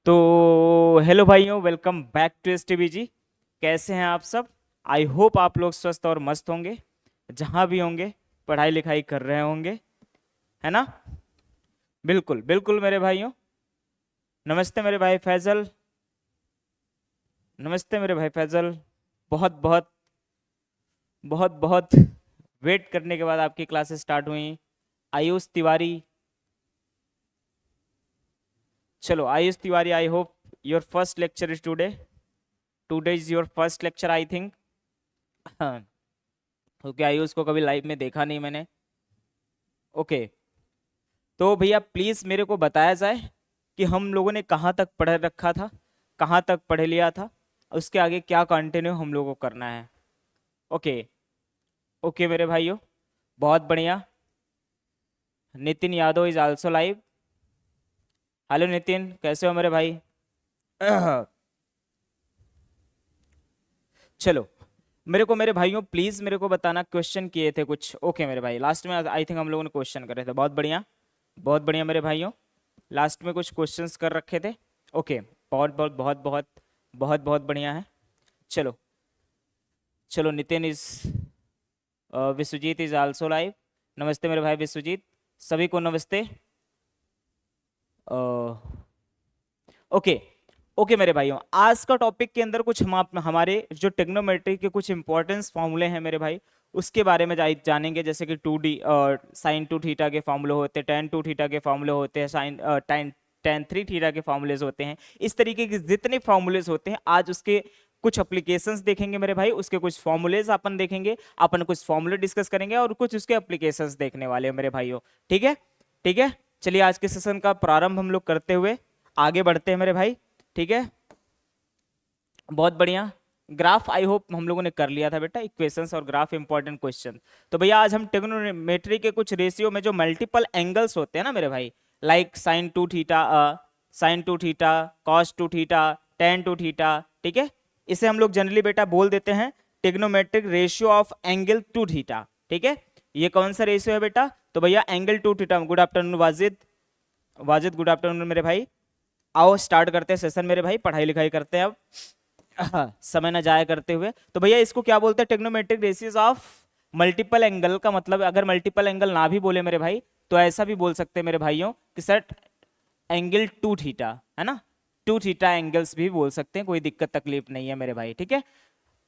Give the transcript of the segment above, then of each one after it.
तो हेलो भाइयों, welcome back to STB जी। कैसे हैं आप सब? आई होप आप लोग स्वस्थ और मस्त होंगे, जहां भी होंगे पढ़ाई लिखाई कर रहे होंगे, है ना? बिल्कुल बिल्कुल मेरे भाइयों। नमस्ते मेरे भाई फैजल। नमस्ते मेरे भाई फैजल। बहुत बहुत बहुत बहुत वेट करने के बाद आपकी क्लासेस स्टार्ट हुई। आयुष तिवारी। चलो Ayush Tiwari, I hope your first lecture is today. Today is your first lecture I think. क्योंकि आयुष को कभी लाइव में देखा नहीं मैंने। ओके। तो भैया प्लीज मेरे को बताया जाए कि हम लोगों ने कहाँ तक पढ़ रखा था, कहाँ तक पढ़ लिया था, उसके आगे क्या कंटिन्यू हम लोगों को करना है। ओके। ओके मेरे भाइयों, बहुत बढ़िया। Nitin Yadav is also live. Hello Nitin, कैसे हो मेरे भाई? चलो, मेरे भाइयों प्लीज मेरे को बताना, क्वेश्चन किए थे कुछ। ओके मेरे भाई, लास्ट में आई थिंक हम लोगों ने क्वेश्चन करे थे। बहुत बढ़िया, बहुत बढ़िया मेरे भाइयों। लास्ट में कुछ क्वेश्चंस कर रखे थे। ओके, बहुत बहुत बहुत बहुत बहुत बहुत बढ़िया है। चलो चलो, Nitin is, Vishwajeet is also live. नमस्ते मेरे भाई विश्वजीत, सभी को नमस्ते। ओके। ओके मेरे भाइयों, आज का टॉपिक के अंदर कुछ हमारे जो टेक्नोमेट्री के कुछ इंपॉर्टेंस फॉर्मूले हैं मेरे भाई, उसके बारे में जानेंगे। जैसे कि 2D और साइन 2 थीटा के फॉर्मूले होते हैं, tan 2 थीटा के फॉर्मूले होते हैं, साइन tan 3 थीटा के फॉर्मूलेज होते हैं। इस तरीके के जितने फॉर्मूलेज होते हैं आज उसके कुछ एप्लीकेशंस देखेंगे मेरे भाई, उसके कुछ फॉर्मूलेज अपन देखेंगे, अपन कुछ फॉर्मूले डिस्कस करेंगे और कुछ उसके एप्लीकेशंस देखने वाले हैं मेरे भाइयों। ठीक है? ठीक है, चलिए आज के सेशन का प्रारंभ हम लोग करते हुए आगे बढ़ते हैं मेरे भाई। ठीक है, बहुत बढ़िया। ग्राफ आई होप हम लोगों ने कर लिया था बेटा, इक्वेशंस और ग्राफ इंपॉर्टेंट क्वेश्चन। तो भैया आज हम ट्रिग्नोमेट्री के कुछ रेशियो में जो मल्टीपल एंगल्स होते हैं ना मेरे भाई, like sine 2 theta, sine 2 theta, cos 2 theta, tan 2 theta, ठीक है, इसे हम लोग जनरली बेटा बोल देते हैं trigonometric ratio of angle 2 theta. ठीक है, ये कौन सा रेशियो है बेटा? तो भैया angle 2 theta. Good afternoon Wajid. Wajid good afternoon मेरे भाई। आओ स्टार्ट करते हैं सेशन मेरे भाई, पढ़ाई लिखाई करते हैं अब। समय ना जाया करते हुए। तो भैया इसको क्या बोलते हैं? Trigonometric ratios of multiple angle का मतलब, अगर मल्टीपल एंगल ना भी बोले मेरे भाई तो ऐसा भी बोल सकते हैं मेरे भाइयों कि सर एंगल 2 थीटा, है ना, 2 थीटा एंगल्स भी बोल सकते हैं, कोई दिक्कत तकलीफ नहीं है मेरे भाई। ठीक है,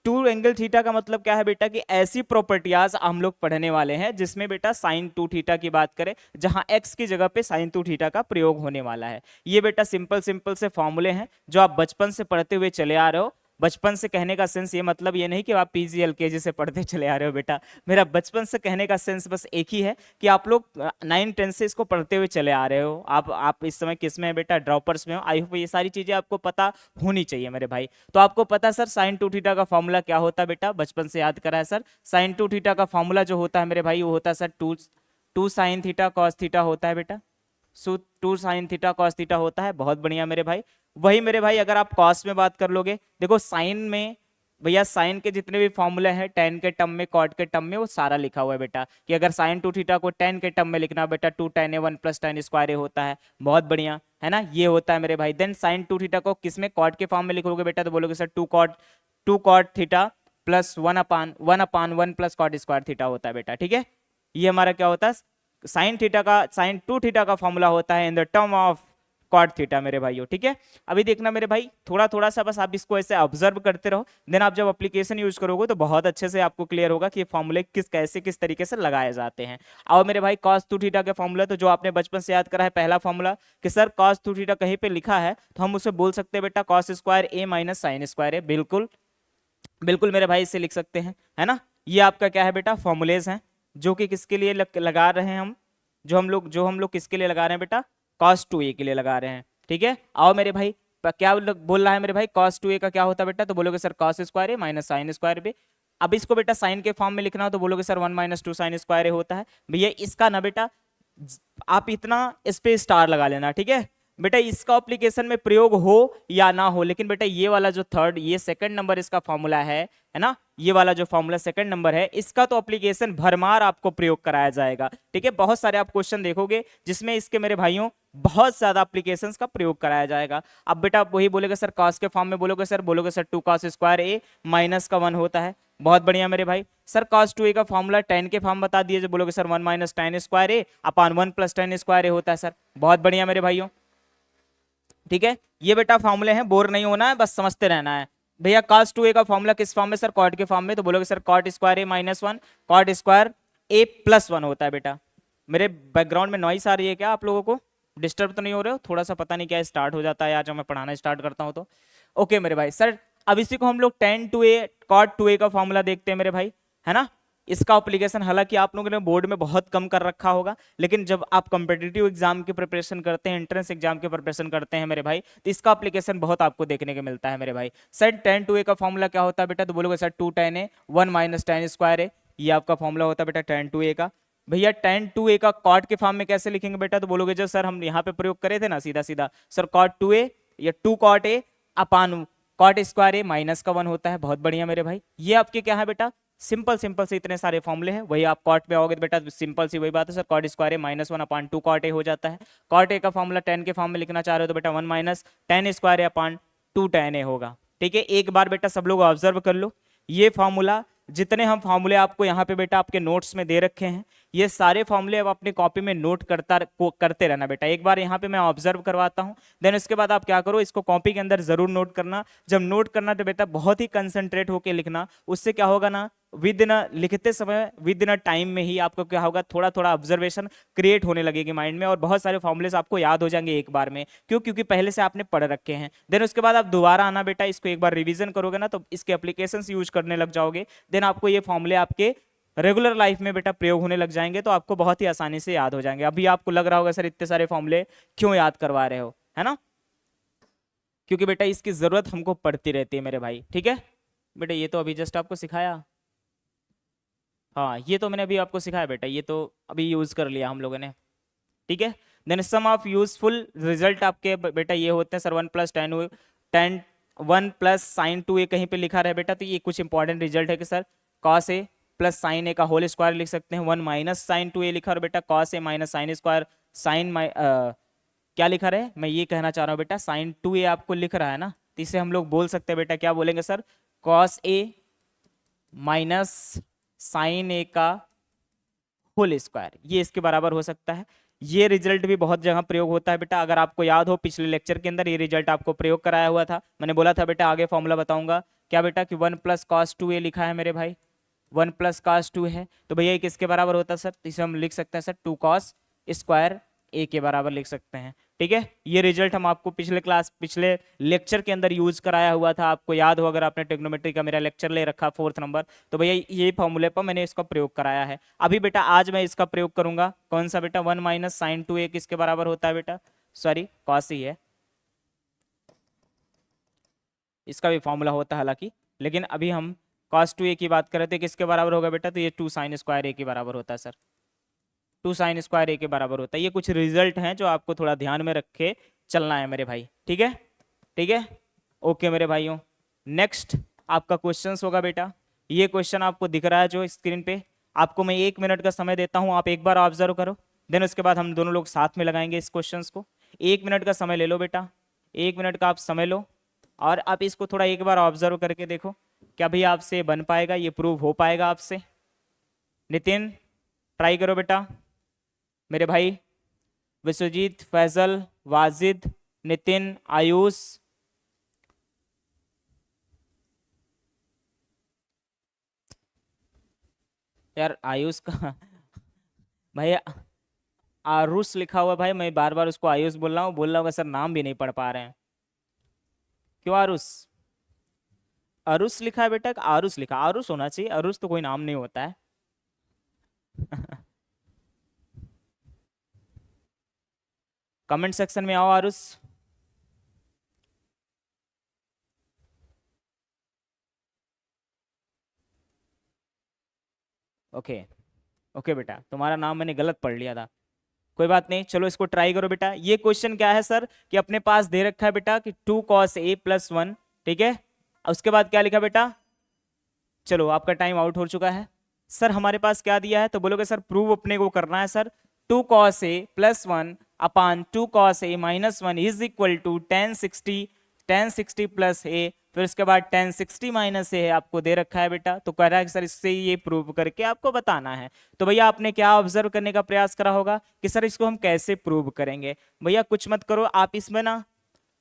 2 एंगल थीटा का मतलब क्या है बेटा कि ऐसी प्रॉपर्टियाज हम लोग पढ़ने वाले हैं जिसमें बेटा साइन 2 थीटा की बात करें, जहां एक्स की जगह पे साइन 2 थीटा का प्रयोग होने वाला है। ये बेटा सिंपल सिंपल से फॉर्मूले हैं जो आप बचपन से पढ़ते हुए चले आ रहे हो। बचपन से कहने का सेंस ये मतलब ये नहीं कि आप पीजी एलकेजी से पढ़ते चले आ रहे हो बेटा। मेरा बचपन से कहने का सेंस बस एक ही है कि आप लोग 9 10 से इसको पढ़ते हुए चले आ रहे हो। आप इस समय किस में है बेटा? ड्रॉपर्स में हो। आई होप ये सारी चीजें आपको पता होनी चाहिए मेरे भाई। तो आपको पता सर साइन 2 थीटा का फॉर्मूला क्या होता है बेटा? बचपन से याद करा है सर। साइन 2 थीटा का फॉर्मूला जो होता है मेरे भाई वो होता है sir two sine theta cos theta होता है बेटा। So 2 sine theta cos theta होता है। बहुत बढ़िया मेरे भाई। वही मेरे भाई अगर आप कॉस में बात कर लोगे, देखो साइन में भैया साइन के जितने भी फॉर्मूले हैं टेन के टर्म में, कॉट के टर्म में, वो सारा लिखा हुआ है बेटा। कि अगर साइन 2 थीटा को टेन के टर्म में लिखना बेटा, 2 tan a 1 plus tan square a होता है। बहुत बढ़िया, है ना, ये होता है मेरे भाई। देन साइन 2 थीटा को किस में? कॉट के फॉर्म में लिखोगे बेटा, तो बोलोगे sir two cot theta plus one upon one plus cot square theta होता है बेटा। ठीक है, ये हमारा क्या होता है? साइन थीटा का, साइन 2 थीटा का फॉर्मूला होता है in the term of cot theta मेरे भाइयों। ठीक है, अभी देखना मेरे भाई, थोड़ा थोड़ा सा बस आप इसको ऐसे ऑब्जर्व करते रहो, देन आप जब एप्लीकेशन यूज करोगे तो बहुत अच्छे से आपको क्लियर होगा कि ये फॉर्मूले किस तरीके से लगाए जाते हैं। और मेरे भाई कॉस 2 थीटा के फॉर्मूला तो जो आपने बचपन से याद करा है, पहला फॉर्मूला कि सर कॉस 2 थीटा कहीं पे लिखा है तो हम उसे बोल सकते हैं बेटा कॉस स्क्वायर ए माइनस साइन स्क्वायर ए। बिल्कुल बिल्कुल मेरे भाई इसे लिख सकते हैं, है ना। ये आपका क्या है बेटा? फॉर्मूलेज हैं जो कि किसके लिए लगा रहे हैं हम, जो हम लोग किसके लिए लगा रहे हैं बेटा? cos 2a के लिए लगा रहे हैं। ठीक है, आओ मेरे भाई, क्या बोल रहा है मेरे भाई? cos 2a का क्या होता है बेटा? तो बोलोगे सर cos स्क्वायर ए माइनस साइन स्क्वायर बी। अब इसको बेटा साइन के फॉर्म में लिखना हो तो बोलोगे सर 1 माइनस 2 साइन स्क्वायर ए होता है। भैया इसका ना बेटा आप इतना इस पे स्टार लगा लेना। ठीक है बेटा, इसका एप्लीकेशन में प्रयोग हो या ना हो, लेकिन बेटा ये वाला जो थर्ड, ये सेकंड नंबर इसका फॉर्मूला है ना, ये वाला जो फॉर्मूला सेकंड नंबर है, इसका तो एप्लीकेशन भरमार आपको प्रयोग कराया जाएगा। ठीक है, बहुत सारे आप क्वेश्चन देखोगे जिसमें इसके मेरे भाइयों बहुत ज्यादा एप्लीकेशंस का प्रयोग कराया जाएगा। अब बेटा आप वही बोलेगा सर कॉस के फॉर्म में बोलोगे सर, बोलोगे सर 2 cos स्क्वायर ए माइनस का 1 होता है। बहुत बढ़िया मेरे भाई। सर cos 2a का फॉर्मूला tan के फॉर्म बता दिए, जो बोलोगे सर 1 माइनस tan स्क्वायर ए अपॉन 1 प्लस tan स्क्वायर ए होता है सर। बहुत बढ़िया मेरे भाइयों, ठीक है। ये बेटा फॉर्मूले हैं, बोर नहीं होना है, बस समझते रहना है। भैया cos 2a का फॉर्मूला किस फॉर्म में सर, कॉट के फॉर्म में, तो बोलोगे sir cot square A minus 1 cot square A plus 1 होता है बेटा। मेरे बैकग्राउंड में नॉइस आ रही है क्या, आप लोगों को डिस्टर्ब तो नहीं हो रहे हो? थोड़ा सा पता नहीं क्या स्टार्ट हो जाता है यार जब मैं पढ़ाना स्टार्ट करता हूं तो। ओके मेरे भाई, सर अब इसी को हम लोग tan 2a cot 2a का फॉर्मूला देखते हैं मेरे भाई, है ना। इसका एप्लीकेशन हालांकि आप लोगों ने बोर्ड में बहुत कम कर रखा होगा, लेकिन जब आप कॉम्पिटिटिव एग्जाम की प्रिपरेशन करते हैं, एंट्रेंस एग्जाम की प्रिपरेशन करते हैं मेरे भाई, तो इसका एप्लीकेशन बहुत आपको देखने को मिलता है मेरे भाई। सर tan 2a का फॉर्मूला क्या होता है बेटा, तो बोलोगे sir 2 tan a 1 minus tan square A, ये आपका फॉर्मूला होता है बेटा tan 2a का। भैया tan 2a का कॉट के फॉर्म में कैसे लिखेंगे बेटा, तो बोलोगे जो सर हम यहाँ पे प्रयोग करे थे ना, सीधा सीधा सर cot 2a या 2 cot a upon cot square A minus का 1 होता है। बहुत बढ़िया मेरे भाई, ये आपके क्या है बेटा, सिंपल सिंपल से इतने सारे फॉर्मूले हैं। वही आप कॉट पे आओगे तो बेटा सिंपल सी वही बात है sir, cot square A minus 1 upon 2 cot a हो जाता है। cot a का फॉर्मूला tan के फॉर्म में लिखना चाह रहे हो तो बेटा 1 minus tan square A upon 2 tan a होगा। ठीक है, एक बार बेटा सब लोग ऑब्जर्व कर लो, ये फॉर्मूला जितने हम फॉर्मूले आपको यहाँ पे बेटा आपके नोट्स में दे रखे हैं, ये सारे फॉर्मूले अब अपनी कॉपी में नोट करते रहना बेटा। एक बार यहाँ पे मैं ऑब्जर्व करवाता हूँ, देन उसके बाद आप क्या करो, इसको कॉपी के अंदर जरूर नोट करना। जब नोट करना तो बेटा बहुत ही कंसंट्रेट होकर लिखना, उससे क्या होगा ना, विद इन लिखते समय विद इन टाइम में ही आपको क्या होगा, थोड़ा थोड़ा ऑब्जर्वेशन क्रिएट होने लगेगी माइंड में, और बहुत सारे फॉर्मूलेस आपको याद हो जाएंगे एक बार में। क्यों? क्योंकि पहले से आपने पढ़ रखे हैं। देन उसके बाद आप दोबारा आना बेटा, इसको एक बार रिवीजन करोगे ना तो इसके एप्लीकेशंस यूज करने लग जाओगे, देन आपको ये फॉर्मूले आपके रेगुलर लाइफ में बेटा प्रयोग होने लग जाएंगे, तो आपको बहुत ही आसानी से याद हो जाएंगे। अभी आपको लग रहा होगा सर इतने सारे फॉर्मूले क्यों याद करवा रहे हो, है ना, क्योंकि बेटा इसकी जरूरत हमको पड़ती रहती है मेरे भाई। ठीक है बेटा, ये तो अभी जस्ट आपको सिखाया, हाँ ये तो मैंने अभी आपको सिखाया बेटा, ये तो अभी यूज कर लिया हम लोगों ने। ठीक है, then some of useful result आपके बेटा ये होते हैं sir 1 plus tan 1 plus sine 2a कहीं पे लिखा रहे बेटा, तो ये कुछ इंपॉर्टेंट रिजल्ट है कि sir cos A plus sign ए का होल स्क्वायर लिख सकते हैं। 1 माइनस साइन 2a लिखा और बेटा cos A minus sine square sine क्या लिखा रहे, मैं ये कहना चाह रहा हूँ बेटा साइन 2a आपको लिख रहा है ना, तो इसे हम लोग बोल सकते हैं बेटा, क्या बोलेंगे sir, cos A minus sign ए का होल स्क्वायर, ये इसके बराबर हो सकता है। ये रिजल्ट भी बहुत जगह प्रयोग होता है बेटा, अगर आपको याद हो पिछले लेक्चर के अंदर ये रिजल्ट आपको प्रयोग कराया हुआ था, मैंने बोला था बेटा आगे फॉर्मूला बताऊंगा क्या बेटा, कि 1 प्लस कॉस 2a लिखा है मेरे भाई, 1 प्लस कॉस 2 है, तो भैया ये किसके बराबर होता है सर, इसे हम लिख सकते हैं सर 2 कॉस स्क्वायर ए के बराबर लिख सकते हैं। ठीक है, ये रिजल्ट हम आपको पिछले लेक्चर के अंदर यूज कराया हुआ था, आपको याद हो अगर आपने ट्रिग्नोमेट्री का मेरा लेक्चर ले रखा 4th नंबर, तो भैया ये फॉर्मूले पर मैंने इसका प्रयोग कराया है। अभी बेटा आज मैं इसका प्रयोग करूंगा, कौन सा बेटा, 1 माइनस साइन 2a किसके बराबर होता है बेटा, सॉरी कॉस ही है, इसका भी फॉर्मूला होता है हालांकि, लेकिन अभी हम cos 2a की बात कर रहे थे, किसके बराबर होगा बेटा, तो ये 2 साइन स्क्वायर ए के बराबर होता है सर, 2 साइन स्क्वायर ए के बराबर होता है। ये कुछ रिजल्ट हैं जो आपको थोड़ा ध्यान में रख के चलना है मेरे भाई। ठीक है, ठीक है, ओके मेरे भाइयों। नेक्स्ट आपका क्वेश्चंस होगा बेटा, ये क्वेश्चन आपको दिख रहा है जो स्क्रीन पे, आपको मैं 1 मिनट का समय देता हूं, आप एक बार ऑब्जर्व करो, देन उसके बाद हम दोनों लोग साथ में लगाएंगे इस क्वेश्चन को। 1 मिनट का समय ले लो बेटा, 1 मिनट का आप समय लो, और आप इसको थोड़ा एक बार ऑब्जर्व करके देखो, क्या भाई आपसे बन पाएगा, ये प्रूव हो पाएगा आपसे। नितिन ट्राई करो बेटा, मेरे भाई विश्वजीत, फैजल, वाजिद, नितिन, आयुष, यार आयुष का भाई आरुष लिखा हुआ भाई, मैं बार बार उसको आयुष बोल रहा हूँ सर, नाम भी नहीं पढ़ पा रहे हैं, क्यों आरुष, अरुष लिखा है बेटा, आरुष लिखा, आरुष होना चाहिए, अरुष तो कोई नाम नहीं होता है कमेंट सेक्शन में आओ आरुष। ओके ओके बेटा, तुम्हारा नाम मैंने गलत पढ़ लिया था, कोई बात नहीं, चलो इसको ट्राई करो बेटा। ये क्वेश्चन क्या है सर, कि अपने पास दे रखा है बेटा कि 2 cos a प्लस 1, ठीक है, उसके बाद क्या लिखा बेटा, चलो आपका टाइम आउट हो चुका है सर, हमारे पास क्या दिया है, तो बोलोगे सर प्रूव अपने को करना है sir 2 cos a plus 1 upon 2 cos a minus 1 is equal to 1060 plus a, फिर उसके बाद 1060 माइनस ए है आपको दे रखा है बेटा। तो कह रहा है कि सर इससे ये प्रूव करके आपको बताना है। तो भैया आपने क्या ऑब्जर्व करने का प्रयास करा होगा कि सर इसको हम कैसे प्रूव करेंगे। भैया कुछ मत करो, आप इसमें ना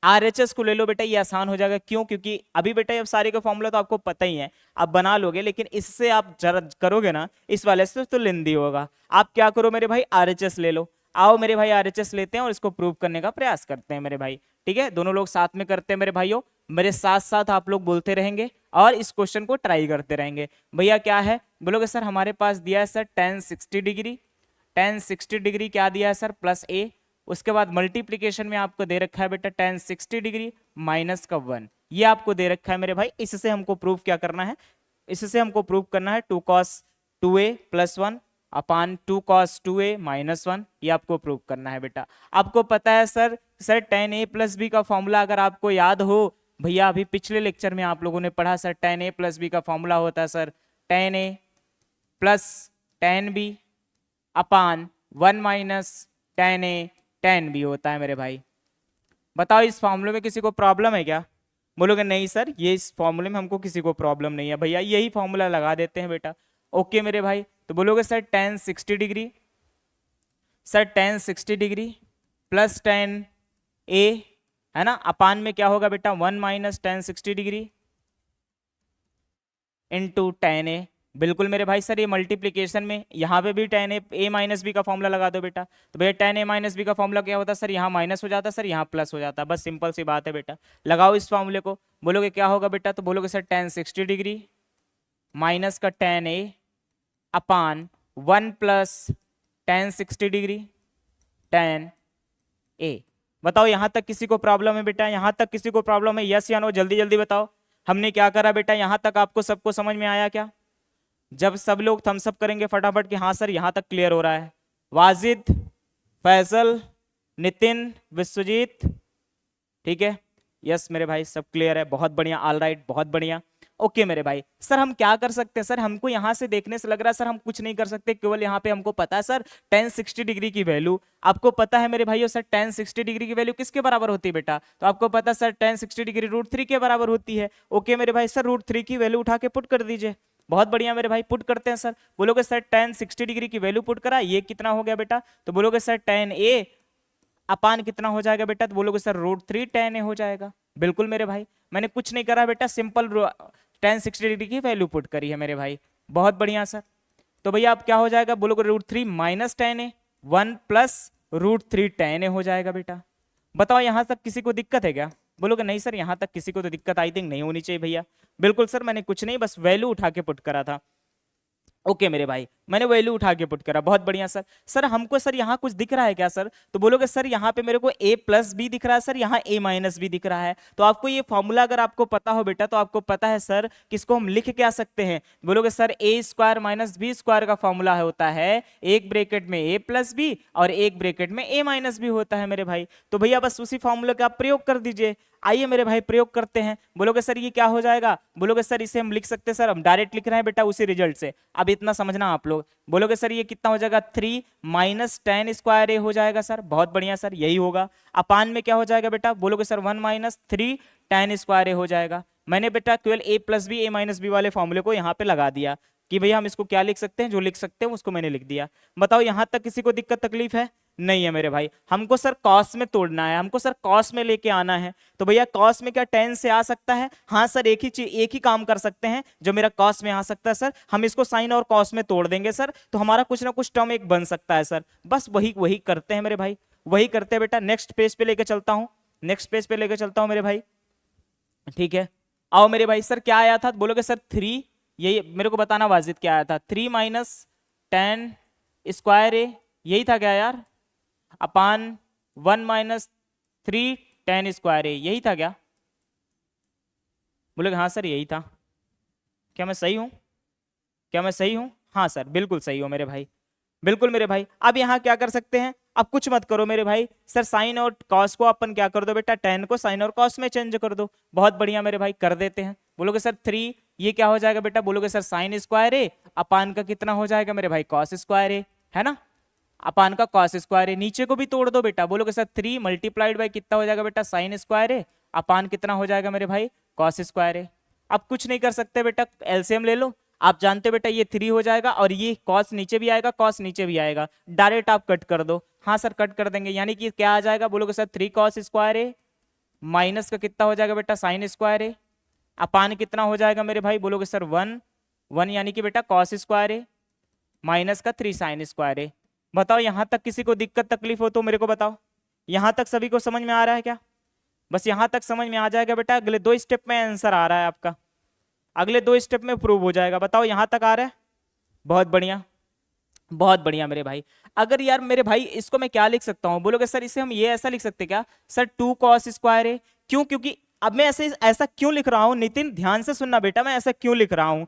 आरएचएस को ले लो बेटा, ये आसान हो जाएगा। क्यों? क्योंकि अभी बेटा अब सारे का फॉर्मूला तो आपको पता ही है, आप बना लोगे, लेकिन इससे आप जरा करोगे ना इस वाले से तो लेंदी होगा। आप क्या करो मेरे भाई, आरएचएस ले लो। आओ मेरे भाई आरएचएस लेते हैं और इसको प्रूव करने का प्रयास करते हैं मेरे भाई। ठीक है, दोनों लोग साथ में करते हैं मेरे भाइयों, मेरे साथ साथ आप लोग बोलते रहेंगे और इस क्वेश्चन को ट्राई करते रहेंगे। भैया क्या है बोलोगे, सर हमारे पास दिया है सर 1060 डिग्री, 1060 डिग्री क्या दिया है सर, प्लस ए। उसके बाद मल्टीप्लीकेशन में आपको दे रखा है बेटा 1060 डिग्री माइनस का 1, ये आपको दे रखा है मेरे भाई। इससे हमको प्रूफ क्या करना है, इससे हमको प्रूफ करना है 2 cos 2a plus 1 upon 2 cos 2a minus 1, ये आपको प्रूफ करना है बेटा। आपको पता है sir tan a plus B का फॉर्मूला अगर आपको याद हो, भैया अभी पिछले लेक्चर में आप लोगों ने पढ़ा sir tan a plus B का फॉर्मूला होता है sir tan a plus tan b upon 1 minus tan a tan b होता है मेरे भाई। बताओ इस फॉर्मूले में किसी को प्रॉब्लम है क्या? बोलोगे नहीं सर ये इस फॉर्मूले में हमको किसी को प्रॉब्लम नहीं है, भैया यही फॉर्मूला लगा देते हैं बेटा। ओके मेरे भाई, तो बोलोगे sir tan 60 degree, sir tan 60 degree plus tan a है ना, अपान में क्या होगा बेटा 1 minus tan 60 degree into tan a। बिल्कुल मेरे भाई, सर ये मल्टीप्लीकेशन में यहाँ पे भी tan a माइनस बी का फॉर्मूला लगा दो बेटा। तो भैया tan a माइनस बी का फॉर्मूला क्या होता है सर, यहाँ माइनस हो जाता है सर, यहाँ प्लस हो जाता है, बस सिंपल सी बात है बेटा। लगाओ इस फॉर्मूले को, बोलोगे क्या होगा बेटा, तो बोलोगे सर tan 60 डिग्री माइनस का tan a upon 1 plus tan 60 degree tan a। बताओ यहाँ तक किसी को प्रॉब्लम है बेटा, यहाँ तक किसी को प्रॉब्लम है, यस या नो, जल्दी जल्दी बताओ। हमने क्या करा बेटा, यहाँ तक आपको सबको समझ में आया क्या? जब सब लोग थम्स अप करेंगे फटाफट कि हाँ सर यहाँ तक क्लियर हो रहा है। वाजिद, फैजल, नितिन, विश्वजीत, ठीक है, यस मेरे भाई सब क्लियर है, बहुत बढ़िया, ऑल राइट, बहुत बढ़िया। ओके मेरे भाई, सर हम क्या कर सकते हैं, सर हमको यहां से देखने से लग रहा है सर हम कुछ नहीं कर सकते, केवल यहाँ पे हमको पता है सर tan 60 डिग्री की वैल्यू आपको पता है मेरे भाइयों, सर tan 60 डिग्री की वैल्यू किसके बराबर होती है बेटा, तो आपको पता है सर tan 60 डिग्री √3 के बराबर होती है। ओके मेरे भाई, सर √3 की वैल्यू उठा के पुट कर दीजिए। बहुत बढ़िया मेरे भाई, पुट करते हैं सर। बोलोगे सर tan 60 डिग्री की वैल्यू पुट करा, ये कितना हो गया बेटा, तो बोलोगे सर tan a अपान कितना हो जाएगा बेटा, तो बोलोगे सर √3 tan a हो जाएगा। बिल्कुल मेरे भाई, मैंने कुछ नहीं करा बेटा, सिंपल tan 60 डिग्री की वैल्यू पुट करी है मेरे भाई, बहुत बढ़िया सर। तो भैया अब क्या हो जाएगा, बोलोगे √3 minus tan a 1 plus √3 tan a हो जाएगा बेटा। बताओ यहां तक किसी को दिक्कत है क्या? बोलोगे नहीं सर यहाँ तक किसी को तो दिक्कत आई थिंक नहीं होनी चाहिए भैया। बिल्कुल सर, मैंने कुछ नहीं, बस वैल्यू उठा के पुट करा था। ओके मेरे भाई, मैंने वैल्यू उठा के पुट करा, बहुत बढ़िया सर। सर हमको सर यहाँ कुछ दिख रहा है क्या सर, तो बोलोगे सर यहाँ पे मेरे को a प्लस बी दिख रहा है सर, यहाँ a माइनस बी दिख रहा है। तो आपको ये फॉर्मूला अगर आपको पता हो बेटा, तो आपको पता है सर किसको हम लिख क्या सकते हैं, बोलोगे sir a square minus B square का फॉर्मूला होता है एक ब्रेकेट में a प्लस बी और एक ब्रेकेट में a माइनस बी होता है मेरे भाई। तो भैया बस उसी फॉर्मूले का आप प्रयोग कर दीजिए। आइए मेरे भाई प्रयोग करते हैं। बोलोगे सर ये क्या हो जाएगा, बोलोगे सर इसे हम लिख सकते हैं सर, हम डायरेक्ट लिख रहे हैं बेटा उसी रिजल्ट से, अब इतना समझना आप लोग। बोलोगे सर ये कितना हो जाएगा 3 माइनस tan स्क्वायर a हो जाएगा सर, बहुत बढ़िया सर, यही होगा। अपान में क्या हो जाएगा बेटा, बोलोगे sir 1 minus 3 tan square a हो जाएगा। मैंने बेटा केवल a plus B a minus B वाले फॉर्मूले को यहाँ पे लगा दिया कि भैया हम इसको क्या लिख सकते हैं, जो लिख सकते हैं उसको मैंने लिख दिया। बताओ यहाँ तक किसी को दिक्कत तकलीफ है? नहीं है मेरे भाई। हमको सर कॉस में तोड़ना है, हमको सर कॉस में लेके आना है। तो भैया कॉस में क्या tan से आ सकता है? हाँ सर, एक ही काम कर सकते हैं जो मेरा कॉस में आ सकता है सर, हम इसको साइन और कॉस में तोड़ देंगे सर, तो हमारा कुछ ना कुछ टर्म एक बन सकता है सर। बस वही करते हैं मेरे भाई, वही करते हैं बेटा। नेक्स्ट पेज पे लेके चलता हूँ, नेक्स्ट पेज पे लेके चलता हूँ मेरे भाई, ठीक है। आओ मेरे भाई, सर क्या आया था, बोलोगे सर 3, यही मेरे को बताना वाजिद क्या आया था, 3 माइनस tan स्क्वायर a, यही था क्या यार, अपान 1 माइनस 3 tan स्क्वायर a, यही था क्या? बोलोगे हाँ सर यही था। क्या मैं सही हूं, क्या मैं सही हूं? हाँ सर बिल्कुल सही हो मेरे भाई, बिल्कुल मेरे भाई। अब यहाँ क्या कर सकते हैं, अब कुछ मत करो मेरे भाई, सर साइन और कॉस को अपन क्या कर दो बेटा, tan को साइन और कॉस में चेंज कर दो। बहुत बढ़िया मेरे भाई, कर देते हैं। बोलोगे सर 3, ये क्या हो जाएगा बेटा, बोलोगे सर साइन स्क्वायर a अपान का कितना हो जाएगा मेरे भाई, कॉस स्क्वायर a, है ना। अपान का कॉस स्क्वायर ए, नीचे को भी तोड़ दो बेटा, बोलोगे सर 3 मल्टीप्लाइड बाई कितना हो जाएगा बेटा साइन स्क्वायर ए, अपान कितना हो जाएगा मेरे भाई कॉस स्क्वायर ए। अब कुछ नहीं कर सकते बेटा, एलसीएम ले लो, आप जानते हो बेटा ये 3 हो जाएगा और ये कॉस नीचे भी आएगा, कॉस नीचे भी आएगा, डायरेक्ट आप कट कर दो। हाँ सर कट कर देंगे, यानी कि क्या आ जाएगा, बोलोगे सर 3 कॉस स्क्वायर ए माइनस का कितना हो जाएगा बेटा साइन स्क्वायर ए, अपान कितना हो जाएगा मेरे भाई, बोलोगे सर 1 यानी कि बेटा कॉस स्क्वायर ए माइनस का 3 साइन स्क्वायर ए। बताओ यहां तक किसी को दिक्कत तकलीफ हो तो मेरे को बताओ, यहां तक सभी को समझ में आ रहा है क्या? बस यहां तक समझ में आ जाएगा बेटा, अगले 2 स्टेप में आंसर आ रहा है आपका, अगले 2 स्टेप में प्रूव हो जाएगा। बताओ यहां तक आ रहा है, बहुत बढ़िया बहुत बढ़िया मेरे भाई। अगर यार मेरे भाई इसको मैं क्या लिख सकता हूं, बोलोगे सर इसे हम ये ऐसा लिख सकते क्या सर 2 कॉस स्क्वायर है, क्यों, क्योंकि अब मैं ऐसे ऐसा क्यों लिख रहा हूं, नितिन ध्यान से सुनना बेटा, मैं ऐसा क्यों लिख रहा हूं,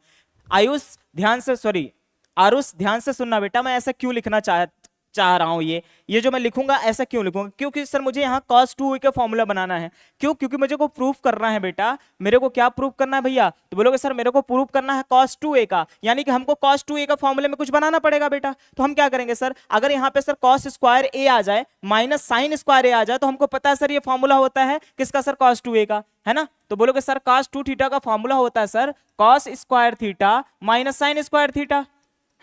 आयुष ध्यान से, सॉरी आरुष ध्यान से सुनना बेटा, मैं ऐसा क्यों लिखना चाह रहा हूं, ये जो मैं लिखूंगा ऐसा क्यों लिखूंगा, क्योंकि सर मुझे यहाँ cos 2a का फॉर्मूला बनाना है। क्यों, क्योंकि मुझे को प्रूफ करना है बेटा, मेरे को क्या प्रूफ करना है भैया, तो बोलोगे सर मेरे को प्रूफ करना है cos 2a का, यानी कि हमको cos 2a का फॉर्मूले में कुछ बनाना पड़ेगा बेटा। तो हम क्या करेंगे सर, अगर यहाँ पे सर cos स्क्वायर a आ जाए माइनस साइन स्क्वायर a आ जाए, तो हमको पता है सर ये फॉर्मूला होता है किसका सर cos 2a का, है ना। तो बोलोगे सर cos 2 थीटा का फॉर्मूला होता है sir cos square theta minus sine square theta,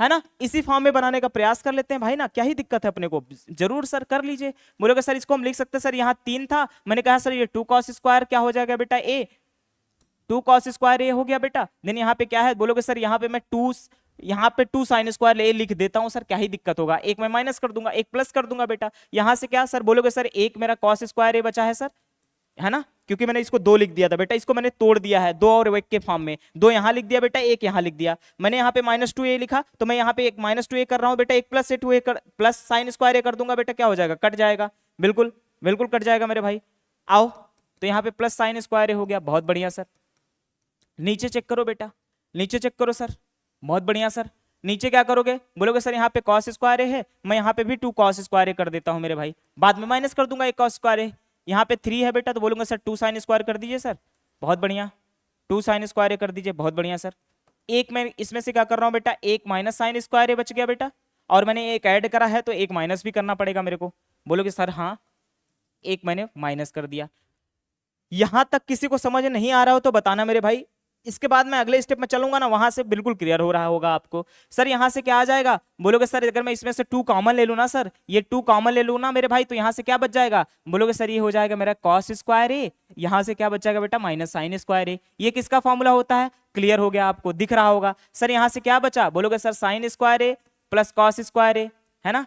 है ना। इसी फॉर्म में बनाने का प्रयास कर लेते हैं भाई ना, क्या ही दिक्कत है अपने को, जरूर सर कर लीजिए। बोलोगे सर इसको हम लिख सकते हैं सर, यहाँ 3 था, मैंने कहा सर ये 2 कॉस स्क्वायर क्या हो जाएगा बेटा ए, 2 कॉस स्क्वायर ए हो गया बेटा, देन यहाँ पे क्या है, बोलोगे सर यहाँ पे मैं 2 साइन स्क्वायर ए लिख देता हूँ सर, क्या ही दिक्कत होगा, एक मैं माइनस कर दूंगा, एक प्लस कर दूंगा बेटा। यहाँ से क्या सर, बोलोगे सर एक मेरा कॉस स्क्वायर ए बचा है सर, है ना, क्योंकि मैंने इसको 2 लिख दिया था बेटा, इसको मैंने तोड़ दिया है 2 और 1 के फॉर्म में, 2 यहां लिख दिया बेटा, 1 यहां लिख दिया, मैंने यहाँ पे -2a लिखा, तो मैं यहाँ पे एक -2a कर रहा हूं बेटा, एक प्लस से 2a कर प्लस साइन स्क्वायर ए कर दूंगा बेटा, क्या हो जाएगा, कट जाएगा, बिल्कुल बिल्कुल कट जाएगा मेरे भाई। आओ तो यहाँ पे प्लस साइन स्क्वायर ए हो गया, बहुत बढ़िया सर। नीचे चेक करो बेटा, नीचे चेक करो सर, बहुत बढ़िया सर। नीचे क्या करोगे, बोलोगे सर यहाँ पे कॉस स्क्वायर ए है, मैं यहाँ पे भी 2 कॉस स्क्वायर ए कर देता हूँ मेरे भाई, बाद में माइनस कर दूंगा 1 कॉस स्क्वायर ए, यहाँ पे 3 है बेटा, तो बोलूंगा सर 2 साइन स्क्वायर कर दीजिए सर, बहुत बढ़िया, 2 साइन स्क्वायर कर दीजिए, बहुत बढ़िया सर। एक मैं इसमें से क्या कर रहा हूँ बेटा, एक माइनस साइन स्क्वायर बच गया बेटा, और मैंने एक ऐड करा है तो एक माइनस भी करना पड़ेगा मेरे को, बोलोगे सर हाँ, एक मैंने माइनस कर दिया। यहां तक किसी को समझ नहीं आ रहा हो तो बताना मेरे भाई, इसके बाद मैं अगले स्टेप में चलूंगा ना, वहां से बिल्कुल क्लियर हो रहा होगा आपको। सर यहां से क्या आ जाएगा, बोलोगे सर अगर मैं इसमें से 2 कॉमन ले लूं ना सर, ये 2 कॉमन ले लूं ना मेरे भाई, तो यहां से क्या बच जाएगा, बोलोगे सर ये हो जाएगा मेरा कॉस स्क्वायर ए, यहां से क्या बच जाएगा बेटा माइनस साइन स्क्वायर ए, ये किसका फॉर्मूला होता है, क्लियर हो गया आपको, दिख रहा होगा। सर यहां से क्या बचा, बोलोगे sir sine square A plus cos square A, है ना,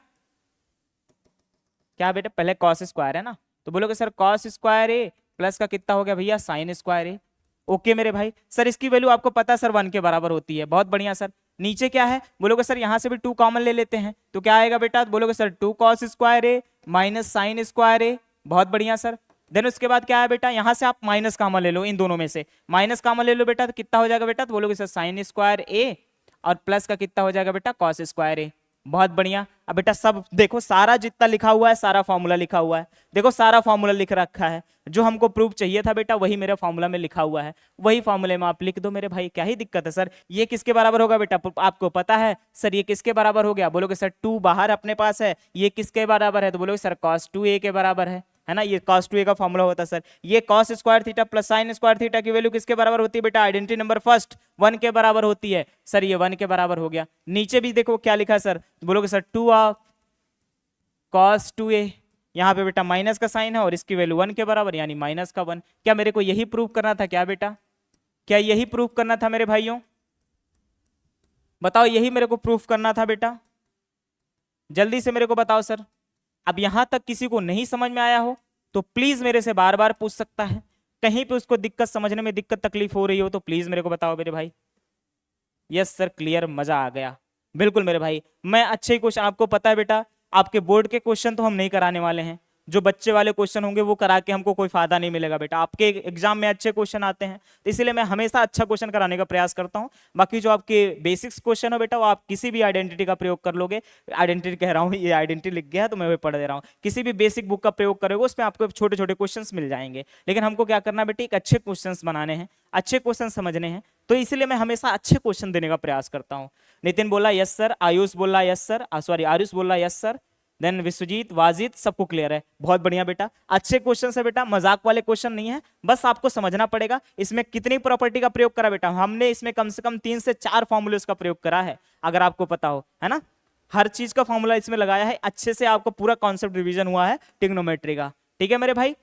क्या बेटा पहले कॉस स्क्वायर है ना, तो बोलोगे sir cos square A plus का कितना हो गया भैया साइन स्क्वायर ए। ओके मेरे भाई, सर इसकी वैल्यू आपको पता है सर 1 के बराबर होती है, बहुत बढ़िया सर। नीचे क्या है, बोलोगे सर यहां से भी 2 कॉमन ले लेते हैं, तो क्या आएगा बेटा, बोलोगे सर 2 कॉस स्क्वायर ए माइनस साइन स्क्वायर ए, बहुत बढ़िया सर। देन उसके बाद क्या है बेटा, यहां से आप माइनस कॉमन ले लो, इन दोनों में से माइनस कॉमन ले लो बेटा, तो कितना हो जाएगा बेटा, तो बोलोगे सर साइन स्क्वायर ए और प्लस का कितना हो जाएगा बेटा कॉस स्क्वायर ए, बहुत बढ़िया। अब बेटा सब देखो, सारा जितना लिखा हुआ है सारा फॉर्मूला लिखा हुआ है, देखो सारा फॉर्मूला लिख रखा है, जो हमको प्रूफ चाहिए था बेटा वही मेरे फॉर्मूला में लिखा हुआ है, वही फॉर्मूले में आप लिख दो मेरे भाई, क्या ही दिक्कत है सर। ये किसके बराबर होगा बेटा, आपको पता है सर ये किसके बराबर हो गया, बोलोगे सर 2 बाहर अपने पास है, ये किसके बराबर है, तो बोलोगे सर cos 2a के बराबर है ना, ये cos 2a का फॉर्मूला होता है सर। ये cos square theta plus sine square theta की वैल्यू किसके बराबर होती है बेटा, आइडेंटिटी नंबर फर्स्ट 1 के बराबर होती है सर, ये 1 के बराबर हो गया। नीचे भी देखो क्या लिखा है सर, बोलोगे सर 2 ऑफ cos 2a, यहाँ पे बेटा माइनस का साइन है और इसकी वैल्यू 1 के बराबर, यानी माइनस का 1। क्या मेरे को यही प्रूव करना था क्या बेटा, क्या यही प्रूव करना था मेरे भाइयों, बताओ यही मेरे को प्रूफ करना था बेटा, जल्दी से मेरे को बताओ सर। अब यहां तक किसी को नहीं समझ में आया हो तो प्लीज मेरे से बार बार पूछ सकता है, कहीं पे उसको दिक्कत समझने में दिक्कत तकलीफ हो रही हो तो प्लीज मेरे को बताओ मेरे भाई। यस सर क्लियर, मजा आ गया, बिल्कुल मेरे भाई। मैं अच्छे क्वेश्चन, आपको पता है बेटा आपके बोर्ड के क्वेश्चन तो हम नहीं कराने वाले हैं, जो बच्चे वाले क्वेश्चन होंगे वो करा के हमको कोई फायदा नहीं मिलेगा बेटा। आपके एग्जाम में अच्छे क्वेश्चन आते हैं तो इसीलिए मैं हमेशा अच्छा क्वेश्चन कराने का प्रयास करता हूं। बाकी जो आपके बेसिक्स क्वेश्चन हो बेटा वो आप किसी भी आइडेंटिटी का प्रयोग कर लोगे, आइडेंटिटी कह रहा हूँ, ये आइडेंटिटी लिख गया है तो मैं वही पढ़ दे रहा हूँ, किसी भी बेसिक बुक का प्रयोग करोगे उसमें आपको छोटे छोटे क्वेश्चन मिल जाएंगे। लेकिन हमको क्या करना बेटा, एक अच्छे क्वेश्चन बनाने हैं, अच्छे क्वेश्चन समझने हैं, तो इसलिए मैं हमेशा अच्छे क्वेश्चन देने का प्रयास करता हूँ। नितिन बोला यस सर, आयुष बोला यस सर, सॉरी आयुष बोला yes sir, then Vishwajeet, Wajid, सबको क्लियर है, बहुत बढ़िया बेटा, अच्छे क्वेश्चन है बेटा, मजाक वाले क्वेश्चन नहीं है, बस आपको समझना पड़ेगा इसमें कितनी प्रॉपर्टी का प्रयोग करा बेटा। हमने इसमें कम से कम 3 से 4 फॉर्मूले का प्रयोग करा है, अगर आपको पता हो, है ना, हर चीज का फॉर्मूला इसमें लगाया है, अच्छे से आपको पूरा कॉन्सेप्ट रिवीजन हुआ है ट्रिग्नोमेट्री का, ठीक है मेरे भाई।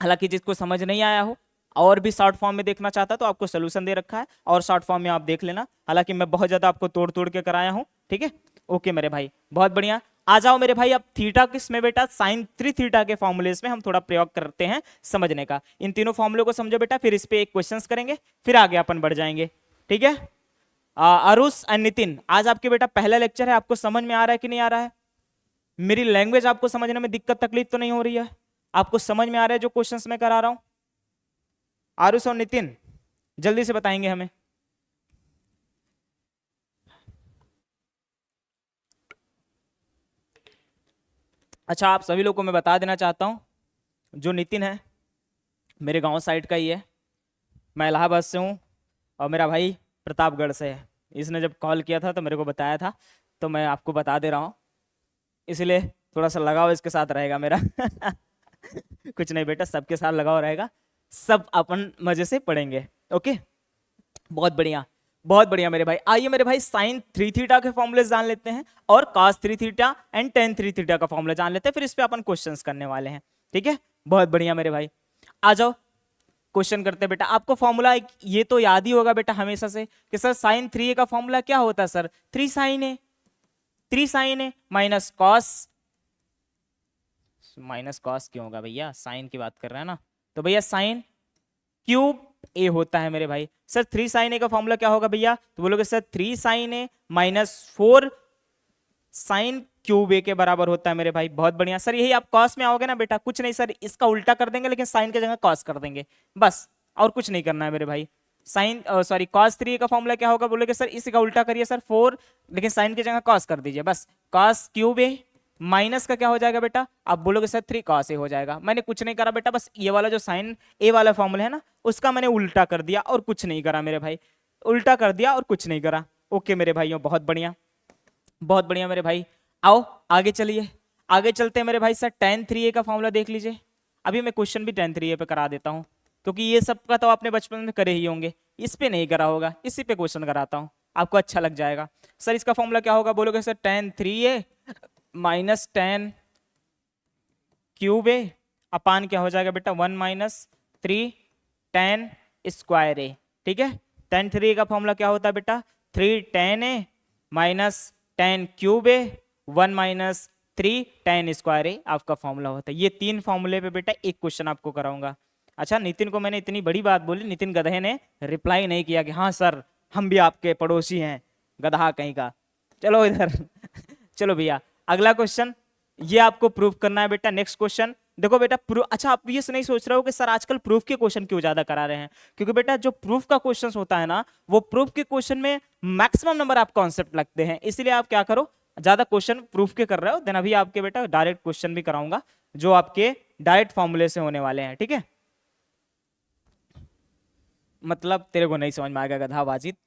हालांकि जिसको समझ नहीं आया हो और भी शॉर्ट फॉर्म में देखना चाहता तो आपको सोल्यूशन दे रखा है, और शॉर्ट फॉर्म में आप देख लेना, हालांकि मैं बहुत ज्यादा आपको तोड़ तोड़ के कराया हूं, ठीक है। ओके मेरे भाई, बहुत बढ़िया। आ जाओ मेरे भाई, अब थीटा किस में बेटा, साइन 3 थीटा के फॉर्मूले में हम थोड़ा प्रयोग करते हैं समझने का। इन तीनों फॉर्मूलों को समझो बेटा, फिर इस पे एक क्वेश्चंस करेंगे, फिर आगे अपन बढ़ जाएंगे, ठीक है। अरुष एंड नितिन, आज आपके बेटा पहला लेक्चर है, आपको समझ में आ रहा है कि नहीं आ रहा है? मेरी लैंग्वेज आपको समझने में दिक्कत तकलीफ तो नहीं हो रही है? आपको समझ में आ रहा है जो क्वेश्चंस मैं करा रहा हूं? आरुष और नितिन जल्दी से बताएंगे हमें। अच्छा, आप सभी लोग को मैं बता देना चाहता हूं, जो नितिन है मेरे गांव साइड का ही है, मैं इलाहाबाद से हूं, और मेरा भाई प्रतापगढ़ से है। इसने जब कॉल किया था तो मेरे को बताया था, तो मैं आपको बता दे रहा हूं, इसलिए थोड़ा सा लगाव इसके साथ रहेगा मेरा। कुछ नहीं बेटा, सबके साथ लगाव रहेगा, सब अपन मजे से पढ़ेंगे, ओके। बहुत बढ़िया, बहुत बढ़िया मेरे भाई। आइए मेरे भाई, साइन 3 थीटा के फॉर्मूले जान लेते हैं, और cos 3 theta and ten 3 theta का फॉर्मूला जान लेते हैं, फिर इस पे अपन क्वेश्चंस करने वाले हैं, ठीक है। बहुत बढ़िया मेरे भाई, आ जाओ क्वेश्चन करते हैं बेटा। आपको फॉर्मूला ये तो याद ही होगा बेटा हमेशा से, कि सर साइन 3a का फॉर्मूला क्या होता है सर, 3 साइन ए, 3 साइन ए माइनस कॉस, माइनस कॉस क्यों होगा भैया, साइन की बात कर रहे हैं ना, तो भैया साइन क्यूब ए होता है मेरे भाई। सर 3 साइन ए का फॉर्मूला क्या होगा भैया, तो बोलोगे सर 3 साइन ए माइनस 4 साइन क्यूब ए के बराबर होता है मेरे भाई। बहुत बढ़िया सर, यही आप कॉस में आओगे ना बेटा, कुछ नहीं सर, इसका उल्टा कर देंगे, लेकिन साइन की जगह कॉस कर देंगे, बस, और कुछ नहीं करना है मेरे भाई। साइन सॉरी कॉस 3 का फॉर्मूला क्या होगा, बोलोगे सर इसका उल्टा करिए सर 4, लेकिन साइन की जगह कॉस कर दीजिए, बस कॉस क्यूब ए माइनस का क्या हो जाएगा बेटा, आप बोलोगे सर 3 कॉस ए हो जाएगा। मैंने कुछ नहीं करा बेटा, बस ये वाला जो साइन ए वाला फॉर्मूला है ना, उसका मैंने उल्टा कर दिया और कुछ नहीं करा मेरे भाई, उल्टा कर दिया और कुछ नहीं करा। ओके मेरे भाइयों, बहुत बढ़िया, बहुत बढ़िया मेरे भाई। आओ आगे चलिए, आगे चलते हैं मेरे भाई। सर tan 3a का फॉर्मूला देख लीजिए, अभी मैं क्वेश्चन भी tan 3a पे करा देता हूं, क्योंकि ये सब का तो आपने बचपन में करे ही होंगे, इस पे नहीं करा होगा, इसी पे क्वेश्चन कराता हूं, आपको अच्छा लग जाएगा। सर इसका फॉर्मूला क्या होगा, बोलोगे sir tan 3a minus tan cube A upon क्या हो जाएगा बेटा 1 माइनस 3 tan स्क्वायर ए, ठीक है। tan 3 का फॉर्मूला क्या होता है बेटा, 3 tan ए माइनस tan क्यूब ए 1 माइनस 3 tan स्क्वायर ए आपका फॉर्मूला होता है। ये 3 फॉर्मूले पे बेटा एक क्वेश्चन आपको कराऊंगा। अच्छा, नितिन को मैंने इतनी बड़ी बात बोली, नितिन गधे ने रिप्लाई नहीं किया कि हाँ सर हम भी आपके पड़ोसी हैं, गधा कहीं का। चलो इधर। चलो भैया अगला क्वेश्चन, ये आपको प्रूफ करना है बेटा। नेक्स्ट क्वेश्चन देखो बेटा, प्रूफ, अच्छा आप ये नहीं सोच रहे हो कि सर आजकल प्रूफ के क्वेश्चन क्यों ज्यादा करा रहे हैं, क्योंकि बेटा जो प्रूफ का क्वेश्चन होता है ना, वो प्रूफ के क्वेश्चन में मैक्सिमम नंबर आप कॉन्सेप्ट लगते हैं, इसलिए आप क्या करो, ज्यादा क्वेश्चन प्रूफ के कर रहे हो, देन अभी आपके बेटा डायरेक्ट क्वेश्चन भी कराऊंगा जो आपके डायरेक्ट फॉर्मूले से होने वाले हैं, ठीक है। मतलब तेरे को नहीं समझ में आएगा गधा बाजित।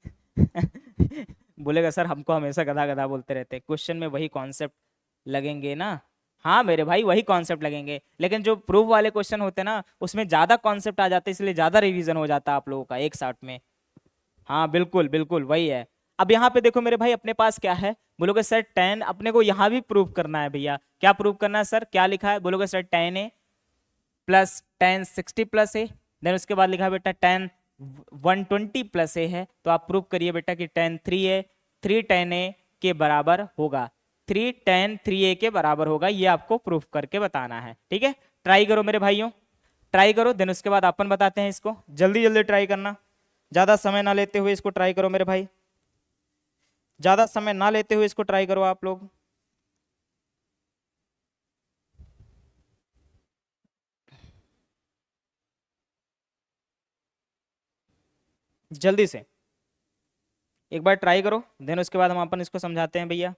बोलेगा सर हमको हमेशा गधा गधा बोलते रहते, क्वेश्चन में वही कॉन्सेप्ट लगेंगे ना। हाँ मेरे भाई वही कॉन्सेप्ट लगेंगे, लेकिन जो प्रूफ वाले क्वेश्चन होते हैं ना, उसमें ज्यादा कॉन्सेप्ट आ जाते हैं, इसलिए ज्यादा रिवीजन हो जाता है आप लोगों का एक साथ में। हाँ बिल्कुल बिल्कुल वही है। अब यहाँ पे देखो मेरे भाई, अपने पास क्या है, बोलोगे सर टेन, अपने को यहाँ भी प्रूव करना है भैया। क्या प्रूव करना है सर, क्या लिखा है, बोलोगे सर टेन ए प्लस टेन 60 प्लस ए, देन उसके बाद लिखा है बेटा टेन 120 प्लस ए है, तो आप प्रूव करिए बेटा कि टेन 3a 3 टेन ए के बराबर होगा, 3 टेन 3a के बराबर होगा, ये आपको प्रूफ करके बताना है, ठीक है। ट्राई करो मेरे भाइयों, ट्राई करो, देन उसके बाद अपन बताते हैं इसको, जल्दी जल्दी ट्राई करना, ज्यादा समय ना लेते हुए इसको ट्राई करो मेरे भाई, ज्यादा समय ना लेते हुए इसको ट्राई करो आप लोग। जल्दी से एक बार ट्राई करो, देन उसके बाद हम अपन इसको समझाते हैं भैया।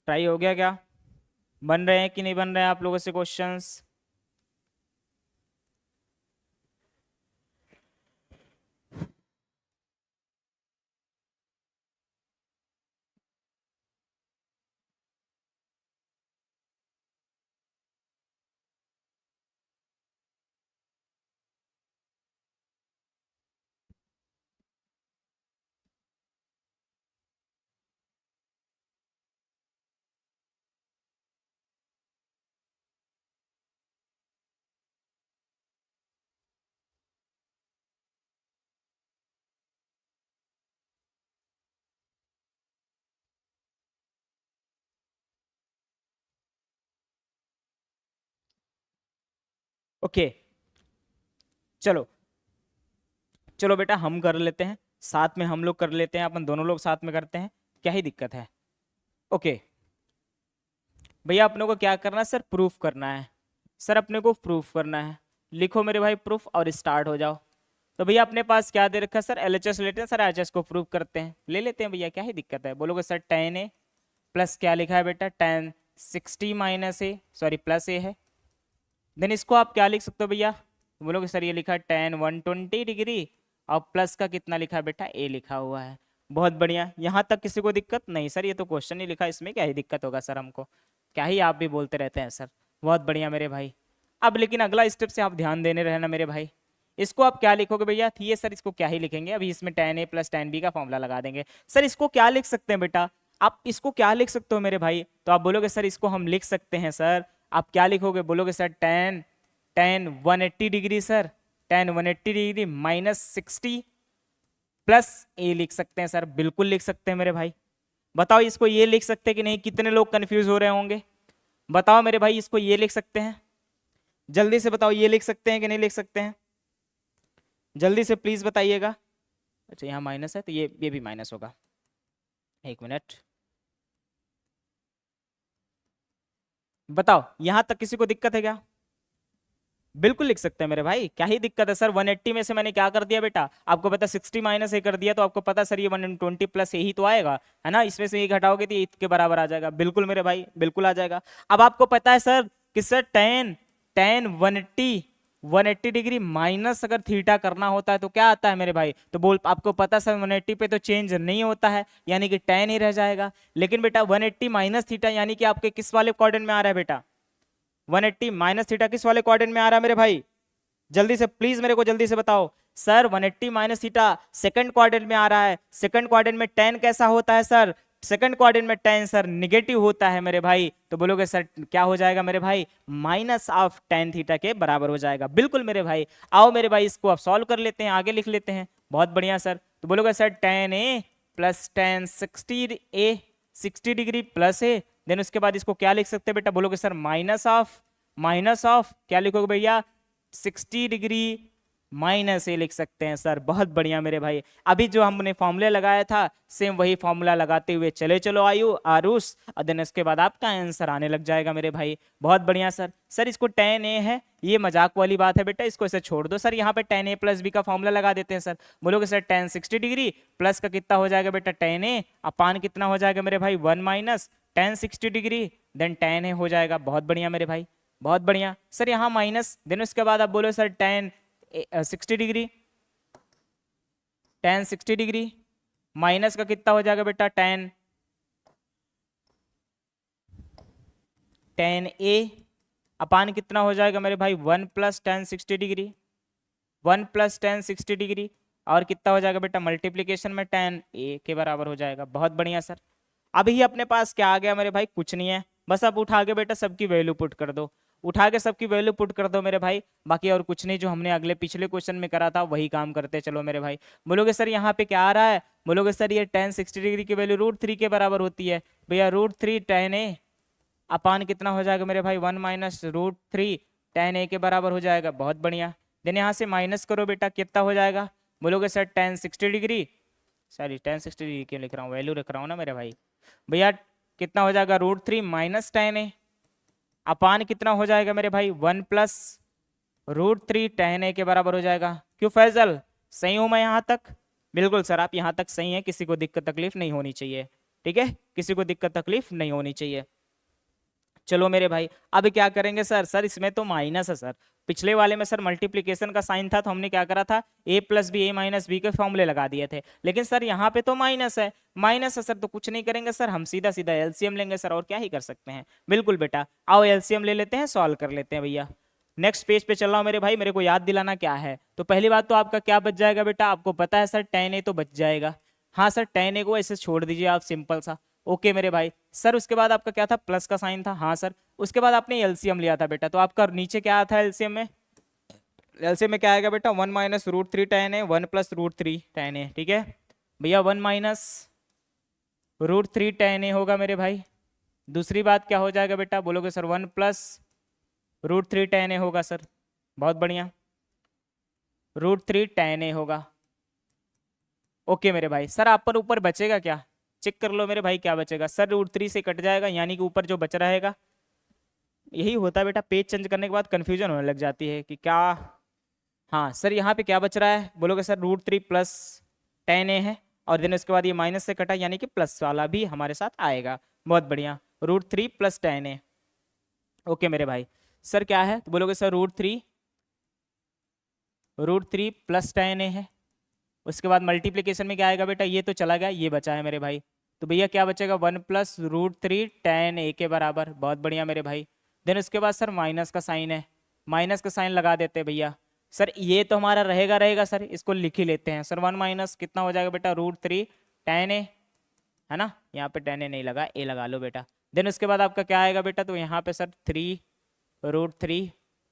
ट्राई हो गया क्या? बन रहे हैं कि नहीं बन रहे हैं आप लोगों से क्वेश्चंस? ओके, चलो चलो बेटा हम कर लेते हैं, साथ में हम लोग कर लेते हैं, अपन दोनों लोग साथ में करते हैं, क्या ही दिक्कत है। ओके भैया, अपने को क्या करना है सर? प्रूफ करना है सर, अपने को प्रूफ करना है। लिखो मेरे भाई प्रूफ और स्टार्ट हो जाओ। तो भैया अपने पास क्या दे रखा है सर? एलएचएस लेते हैं सर, एचएस को प्रूफ करते हैं, ले लेते हैं भैया, क्या ही दिक्कत है। बोलोगे सर टेन ए प्लस क्या लिखा है बेटा? टेन 60 माइनस ए, सॉरी प्लस ए है। देन इसको आप क्या लिख सकते हो भैया? बोलोगे सर ये लिखा है टेन 120 डिग्री और प्लस का कितना लिखा है बेटा? ए लिखा हुआ है। बहुत बढ़िया, यहाँ तक किसी को दिक्कत नहीं? सर ये तो क्वेश्चन ही लिखा है, इसमें क्या ही दिक्कत होगा सर हमको, क्या ही आप भी बोलते रहते हैं सर। बहुत बढ़िया मेरे भाई। अब लेकिन अगला स्टेप से आप ध्यान देने रहना मेरे भाई। इसको आप क्या लिखोगे भैया? ये सर इसको क्या ही लिखेंगे, अभी इसमें टेन ए प्लस टेन बी का फॉर्मूला लगा देंगे। सर इसको क्या लिख सकते हैं बेटा? आप इसको क्या लिख सकते हो मेरे भाई? तो आप बोलोगे सर इसको हम लिख सकते हैं सर, आप क्या लिखोगे? बोलोगे sir tan tan 180 degree sir, tan 180 degree minus 60 plus A लिख सकते हैं सर, बिल्कुल लिख सकते हैं मेरे भाई। बताओ इसको ये लिख सकते हैं कि नहीं? कितने लोग कंफ्यूज हो रहे होंगे? बताओ मेरे भाई, इसको ये लिख सकते हैं? जल्दी से बताओ, ये लिख सकते हैं कि नहीं लिख सकते हैं? जल्दी से प्लीज बताइएगा। अच्छा यहाँ माइनस है तो ये भी माइनस होगा, एक मिनट। बताओ यहां तक किसी को दिक्कत है क्या? बिल्कुल लिख सकते हैं मेरे भाई, क्या ही दिक्कत है सर। 180 में से मैंने क्या कर दिया बेटा? आपको पता 60 माइनस ए कर दिया, तो आपको पता सर ये 120 प्लस यही तो आएगा, है ना? इसमें से ये घटाओगे तो ये के बराबर आ जाएगा। बिल्कुल मेरे भाई, बिल्कुल आ जाएगा। अब आपको पता है सर कि sir tan tan 180 degree minus अगर थीटा करना होता है तो क्या आता है मेरे भाई? तो बोल, आपको पता सर 180 पे तो चेंज नहीं होता है, यानी कि टेन ही रह जाएगा। लेकिन बेटा 180 माइनस थीटा यानी कि आपके किस वाले क्वाड्रेंट में आ रहा है बेटा? 180 माइनस थीटा किस वाले क्वाड्रेंट में आ रहा है मेरे भाई? जल्दी से प्लीज मेरे को जल्दी से बताओ। Sir 180 minus theta second quadrant में आ रहा है। सेकंड क्वाड्रेंट में टेन कैसा होता है सर? सेकंड क्वाड्रेंट में टेन सर निगेटिव होता है मेरे भाई। तो बोलोगे सर क्या हो जाएगा मेरे भाई? माइनस ऑफ टेन थीटा के बराबर हो जाएगा। बिल्कुल मेरे भाई। आओ मेरे भाई इसको आप सॉल्व कर लेते हैं, आगे लिख लेते हैं। बहुत बढ़िया सर। तो बोलोगे सर टेन ए प्लस टेन 60 डिग्री प्लस ए, देन उसके बाद इसको क्या लिख सकते हैं बेटा? बोलोगे सर माइनस ऑफ क्या लिखोगे भैया? 60 डिग्री माइनस ए लिख सकते हैं सर। बहुत बढ़िया मेरे भाई। अभी जो हमने फॉर्मूला लगाया था सेम वही फॉर्मूला लगाते हुए चले चलो आरुष, और देन उसके बाद आपका आंसर आने लग जाएगा मेरे भाई। बहुत बढ़िया सर। सर इसको टेन ए है, ये मजाक वाली बात है बेटा, इसको ऐसे छोड़ दो सर। यहाँ पे टेन ए प्लस बी का फॉर्मूला लगा देते हैं सर। बोलोगे सर टेन 60 डिग्री प्लस का कितना हो जाएगा बेटा? टेन ए अपान कितना हो जाएगा मेरे भाई? 1 minus tan 60 degree, then tan A हो जाएगा। बहुत बढ़िया मेरे भाई, बहुत बढ़िया सर। यहाँ माइनस, देन उसके बाद आप बोलो sir ten 60 degree, ten 60 degree minus का कितना हो जाएगा बेटा? टेन टेन ए अपान कितना हो जाएगा मेरे भाई? 1 plus ten 60 degree, 1 plus ten 60 degree, और कितना हो जाएगा बेटा? मल्टीप्लीकेशन में टेन ए के बराबर हो जाएगा। बहुत बढ़िया सर। अभी अपने पास क्या आ गया मेरे भाई? कुछ नहीं है, बस आप उठा के बेटा सबकी वैल्यू पुट कर दो, उठा के सबकी वैल्यू पुट कर दो मेरे भाई। बाकी और कुछ नहीं, जो हमने अगले पिछले क्वेश्चन में करा था वही काम करते चलो मेरे भाई। बोलोगे सर यहाँ पे क्या आ रहा है? बोलोगे सर ये टेन 60 डिग्री की वैल्यू √3 के बराबर होती है भैया। √3 टेन ए अपान कितना हो जाएगा मेरे भाई? 1 माइनस √3 टेन ए के बराबर हो जाएगा। बहुत बढ़िया। देन यहाँ से माइनस करो बेटा, कितना हो जाएगा? बोलोगे sir ten 60 degree, sorry ten 60 degree क्यों लिख रहा हूँ, वैल्यू रख रहा हूँ ना मेरे भाई। भैया कितना हो जाएगा? √3 माइनस टेन ए अपान कितना हो जाएगा मेरे भाई? 1 प्लस √3 टेन ए के बराबर हो जाएगा। क्यों फैजल, सही हूं मैं यहाँ तक? बिल्कुल सर आप यहाँ तक सही हैं, किसी को दिक्कत तकलीफ नहीं होनी चाहिए। ठीक है, किसी को दिक्कत तकलीफ नहीं होनी चाहिए। चलो मेरे भाई, अब क्या करेंगे सर? सर इसमें तो माइनस है सर, पिछले वाले में सर मल्टीप्लीकेशन का साइन था तो हमने क्या करा था, a plus B, A minus B के फॉर्मूले लगा दिए थे। लेकिन सर यहाँ पे तो माइनस है, माइनस है सर, तो कुछ नहीं करेंगे सर, हम सीधा सीधा एलसीएम लेंगे सर, और क्या ही कर सकते हैं। बिल्कुल बेटा, आओ एलसीएम ले लेते हैं, सॉल्व कर लेते हैं भैया। नेक्स्ट पेज पे चल रहा हूँ मेरे भाई, मेरे को याद दिलाना क्या है। तो पहली बात तो आपका क्या बच जाएगा बेटा, आपको पता है सर tan a तो बच जाएगा। हाँ सर, tan a को ऐसे छोड़ दीजिए आप, सिंपल सा। ओके मेरे भाई। सर उसके बाद आपका क्या था, प्लस का साइन था। हाँ सर, उसके बाद आपने एलसीएम लिया था बेटा, तो आपका नीचे क्या आता है एलसीएम में? एलसीएम में क्या आएगा बेटा, 1 minus root three tan a, 1 plus root three tan a। ठीक है भैया, 1 minus root three tan a होगा मेरे भाई। दूसरी बात क्या हो जाएगा बेटा, बोलोगे sir 1 plus root three tan a होगा सर, बहुत बढ़िया, रूट थ्री tan a होगा। ओके मेरे भाई। सर आप पर ऊपर बचेगा क्या, चेक कर लो मेरे भाई क्या बचेगा। सर रूट थ्री से कट जाएगा, यानी कि ऊपर जो बच रहेगा, यही होता है बेटा, पेज चेंज करने के बाद कंफ्यूजन होने लग जाती है कि क्या। हाँ सर, यहाँ पे क्या बच रहा है, बोलोगे sir root three plus tan a है, और देन उसके बाद ये माइनस से कटा, यानी कि प्लस वाला भी हमारे साथ आएगा। बहुत बढ़िया, root three plus tan a। Okay मेरे भाई। सर क्या है, तो बोलोगे sir root three plus tan a है। उसके बाद मल्टीप्लीकेशन में क्या आएगा बेटा, ये तो चला गया, ये बचा है मेरे भाई। तो भैया क्या बचेगा, 1 plus root three tan a के बराबर। बहुत बढ़िया मेरे भाई। देन उसके बाद सर माइनस का साइन है, माइनस का साइन लगा देते हैं भैया। सर ये तो हमारा रहेगा रहेगा सर, इसको लिख ही लेते हैं सर। 1 माइनस कितना हो जाएगा बेटा, रूट थ्री tan a, है ना, यहाँ पे tan a नहीं लगा, a लगा लो बेटा। देन उसके बाद आपका क्या आएगा बेटा, तो यहाँ पे सर 3 रूट थ्री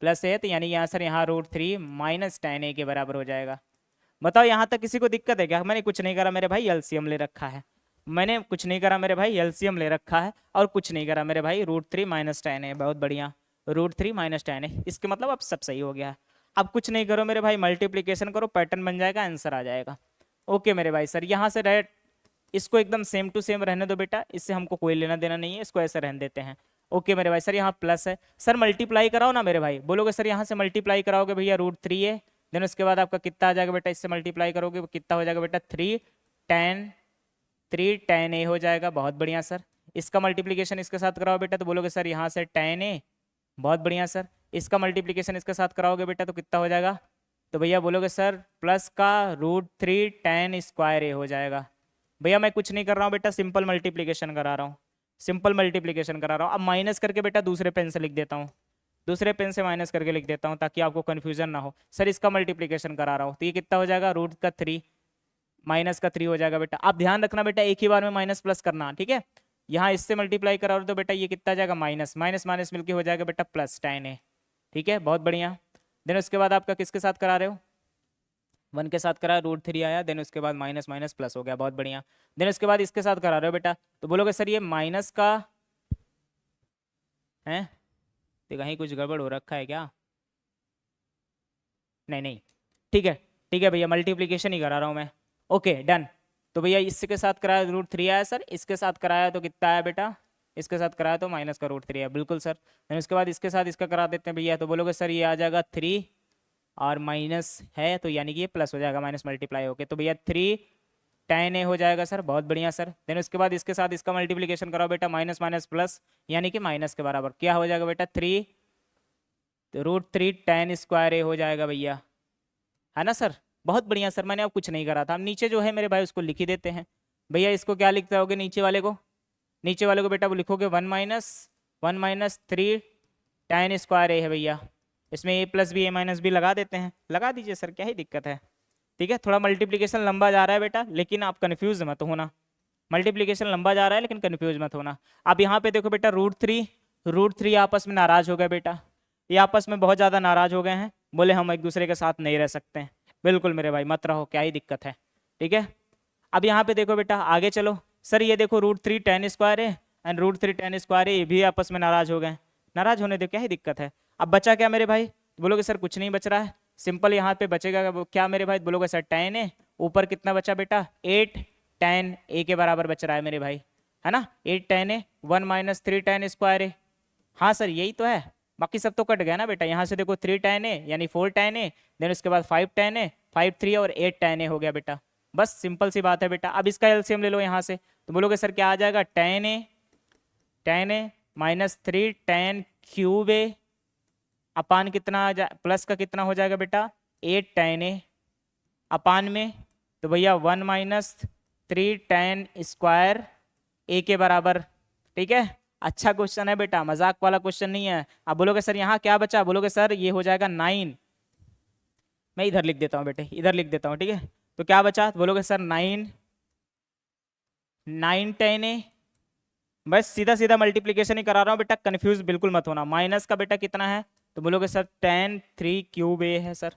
प्लस है, तो यानी यहाँ सर यहाँ root three minus tan a के बराबर हो जाएगा। बताओ यहाँ तक किसी को दिक्कत है क्या? मैंने कुछ नहीं करा मेरे भाई, एलसीएम ले रखा है। मैंने कुछ नहीं करा मेरे भाई, एलसीएम ले रखा है, और कुछ नहीं करा मेरे भाई, root three minus tan a। बहुत बढ़िया, root three minus tan a, इसके मतलब अब सब सही हो गया है। अब कुछ नहीं करो मेरे भाई, मल्टीप्लीकेशन करो, पैटर्न बन जाएगा, आंसर आ जाएगा। ओके मेरे भाई। सर यहाँ से राइट, इसको एकदम सेम टू सेम रहने दो बेटा, इससे हमको कोई लेना देना नहीं है, इसको ऐसे रहने देते हैं। ओके मेरे भाई। सर यहाँ प्लस है, सर मल्टीप्लाई कराओ ना मेरे भाई, बोलोगे सर यहाँ से मल्टीप्लाई कराओगे भैया, रूट थ्री है, देन उसके बाद आपका कितना आ जाएगा बेटा, इससे मल्टीप्लाई करोगे कितना हो जाएगा बेटा, थ्री tan a हो जाएगा। बहुत बढ़िया सर। इसका मल्टीप्लीकेशन इसके साथ कराओ बेटा, तो बोलोगे सर यहाँ से tan a। बहुत बढ़िया सर। इसका मल्टीप्लीकेशन इसके साथ कराओगे बेटा, तो कितना हो जाएगा, तो भैया बोलोगे सर प्लस का root three tan square a हो जाएगा। भैया मैं कुछ नहीं कर रहा हूँ बेटा, सिंपल मल्टीप्लीकेशन करा रहा हूँ, सिंपल मल्टीप्लीकेशन करा रहा हूँ। अब माइनस करके बेटा दूसरे पेन से लिख देता हूँ, दूसरे पेन से माइनस करके लिख देता हूँ ताकि आपको कन्फ्यूजन ना हो। सर इसका मल्टीप्लीकेशन करा रहा हूँ, तो ये कितना हो जाएगा, रूट का थ्री माइनस का थ्री हो जाएगा बेटा। आप ध्यान रखना बेटा, एक ही बार में माइनस प्लस करना, ठीक है। यहाँ इससे मल्टीप्लाई करा तो बेटा ये कितना जाएगा, माइनस माइनस माइनस मिलके हो जाएगा बेटा प्लस tan a। ठीक है, बहुत बढ़िया। देन उसके बाद आपका किसके साथ करा रहे हो, 1 के साथ करा, रूट थ्री आया, देन उसके बाद माइनस माइनस प्लस हो गया। बहुत बढ़िया। देन उसके बाद इसके साथ करा रहे हो बेटा, तो बोलोगे सर ये माइनस का है, तो कहीं कुछ गड़बड़ हो रखा है क्या? नहीं नहीं, ठीक है, ठीक है भैया, मल्टीप्लीकेशन ही करा रहा हूँ मैं। Okay done. तो भैया इसके साथ कराया रूट थ्री आया सर, इसके साथ कराया तो कितना आया बेटा, इसके साथ कराया तो माइनस का रूट थ्री है, बिल्कुल सर। देन उसके बाद इसके साथ इसका करा देते हैं भैया, तो बोलोगे सर ये आ जाएगा थ्री, और माइनस है तो यानी कि ये प्लस हो जाएगा, माइनस मल्टीप्लाई होके, तो भैया थ्री tan a हो जाएगा सर। बहुत बढ़िया सर। देन उसके बाद इसके साथ इसका मल्टीप्लीकेशन कराओ बेटा, माइनस माइनस प्लस, यानी कि माइनस के बराबर क्या हो जाएगा बेटा, थ्री, तो root three tan square a हो जाएगा भैया, है ना सर। बहुत बढ़िया सर, मैंने अब कुछ नहीं करा था। अब नीचे जो है मेरे भाई उसको लिख ही देते हैं भैया। इसको क्या लिखते होगे नीचे वाले को, नीचे वाले को बेटा वो लिखोगे one minus three tan square a है भैया। इसमें a plus B, A minus B लगा देते हैं, लगा दीजिए सर, क्या ही दिक्कत है। ठीक है, थोड़ा मल्टीप्लीकेशन लंबा जा रहा है बेटा, लेकिन आप कन्फ्यूज मत होना, मल्टीप्लीकेशन लंबा जा रहा है लेकिन कन्फ्यूज मत होना। अब यहाँ पे देखो बेटा, रूट थ्री आपस में नाराज हो गए बेटा, ये आपस में बहुत ज़्यादा नाराज हो गए हैं, बोले हम एक दूसरे के साथ नहीं रह सकते हैं। बिल्कुल मेरे भाई, मत रहो, क्या ही दिक्कत है। ठीक है, अब यहाँ पे देखो बेटा, आगे चलो। सर ये देखो रूट थ्री tan स्क्वायर है and root three tan square है, ये भी आपस में नाराज हो गए, नाराज होने दो, क्या ही दिक्कत है। अब बचा क्या मेरे भाई, बोलोगे सर कुछ नहीं बच रहा है, सिंपल यहाँ पे बचेगा क्या मेरे भाई, बोलोगे सर tan है, ऊपर कितना बचा बेटा, 8 tan a के बराबर बच रहा है मेरे भाई, है ना, 8 tan a, 1 minus three tan square है। हाँ सर यही तो है, बाकी सब तो कट गया ना बेटा। यहाँ से देखो 3 tan a यानी 4 tan a, देन उसके बाद 5 tan a, 5 3 और 8 tan a हो गया बेटा। बस सिंपल सी बात है बेटा। अब इसका एलसीएम ले लो यहाँ से, तो बोलोगे सर क्या आ जाएगा, ten A -3 ten cube A अपान कितना आ जा प्लस का कितना हो जाएगा बेटा 8 टेन ए अपान में, तो भैया 1 - 3 टेन स्क्वायर ए के बराबर। ठीक है, अच्छा क्वेश्चन है बेटा, मजाक वाला क्वेश्चन नहीं है। अब बोलोगे सर यहाँ क्या बचा, बोलोगे सर ये हो जाएगा 9। मैं इधर लिख देता हूँ बेटे, इधर लिख देता हूँ। ठीक है, तो क्या बचा, बोलोगे सर 9 टेन ए, बस सीधा सीधा मल्टीप्लीकेशन ही करा रहा हूँ बेटा, कंफ्यूज बिल्कुल मत होना। माइनस का बेटा कितना है, तो बोलोगे सर 10 3 क्यूब ए है सर,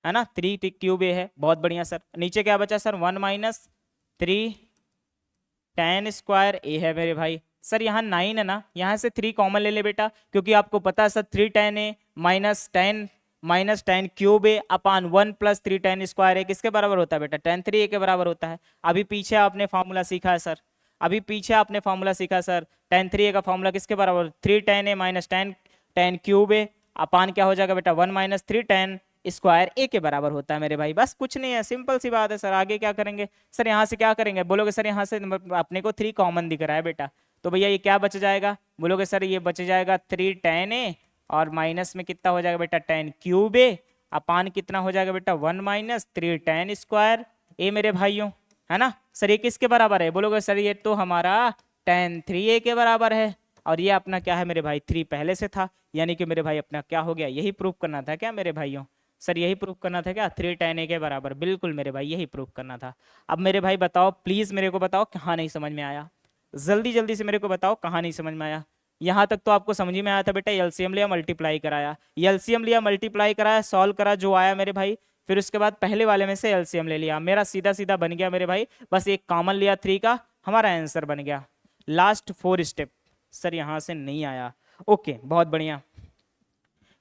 है ना, 3 क्यूब ए है, बहुत बढ़िया सर। नीचे क्या बचा सर 1 - 3 टेन स्क्वायर ए है मेरे भाई। सर यहाँ 9 है ना, यहाँ से 3 कॉमन ले ले बेटा, क्योंकि आपको पता है sir 3 ten A minus ten cube A upon 1 + 3 ten square ए किसके बराबर होता है बेटा, टेन 3 ए के बराबर होता है। अभी पीछे आपने फॉर्मूला सीखा है सर, अभी पीछे आपने फॉर्मूला सीखा सर, टेन 3 ए का फॉर्मूला किसके बराबर, 3 ten A minus ten cube A upon क्या हो जाएगा बेटा 1 - 3 टेन स्क्वायर ए के बराबर होता है मेरे भाई। बस कुछ नहीं है, सिंपल सी बात है सर। आगे क्या करेंगे सर, यहाँ से क्या करेंगे, बोलोगे सर यहाँ से अपने को 3 कॉमन दिख रहा है बेटा, तो भैया ये क्या बच जाएगा, बोलोगे सर ये बच जाएगा 3 टेन ए और माइनस में कितना हो जाएगा बेटा टेन क्यूब ए अपान कितना हो जाएगा बेटा 1 - 3 टेन स्क्वायर ए मेरे भाइयों, है ना। सर ये किसके बराबर है, बोलोगे सर ये तो हमारा टेन 3 ए के बराबर है, और ये अपना क्या है मेरे भाई 3 पहले से था, यानी कि मेरे भाई अपना क्या हो गया, यही प्रूफ करना था क्या मेरे भाइयों, सर यही प्रूफ करना था क्या, 3 टेन ए के बराबर, बिल्कुल मेरे भाई यही प्रूफ करना था। अब मेरे भाई बताओ प्लीज, मेरे को बताओ कहाँ नहीं समझ में आया, जल्दी जल्दी से मेरे को बताओ कहाँ नहीं समझ में आया। यहाँ तक तो आपको समझ में आया था बेटा, एलसीएम लिया मल्टीप्लाई कराया, एलसीएम लिया मल्टीप्लाई कराया सॉल्व करा जो आया मेरे भाई, फिर उसके बाद पहले वाले में से एलसीएम ले लिया, मेरा सीधा सीधा बन गया मेरे भाई, बस एक कॉमन लिया 3 का, हमारा आंसर बन गया। लास्ट 4 स्टेप सर यहाँ से नहीं आया, ओके बहुत बढ़िया,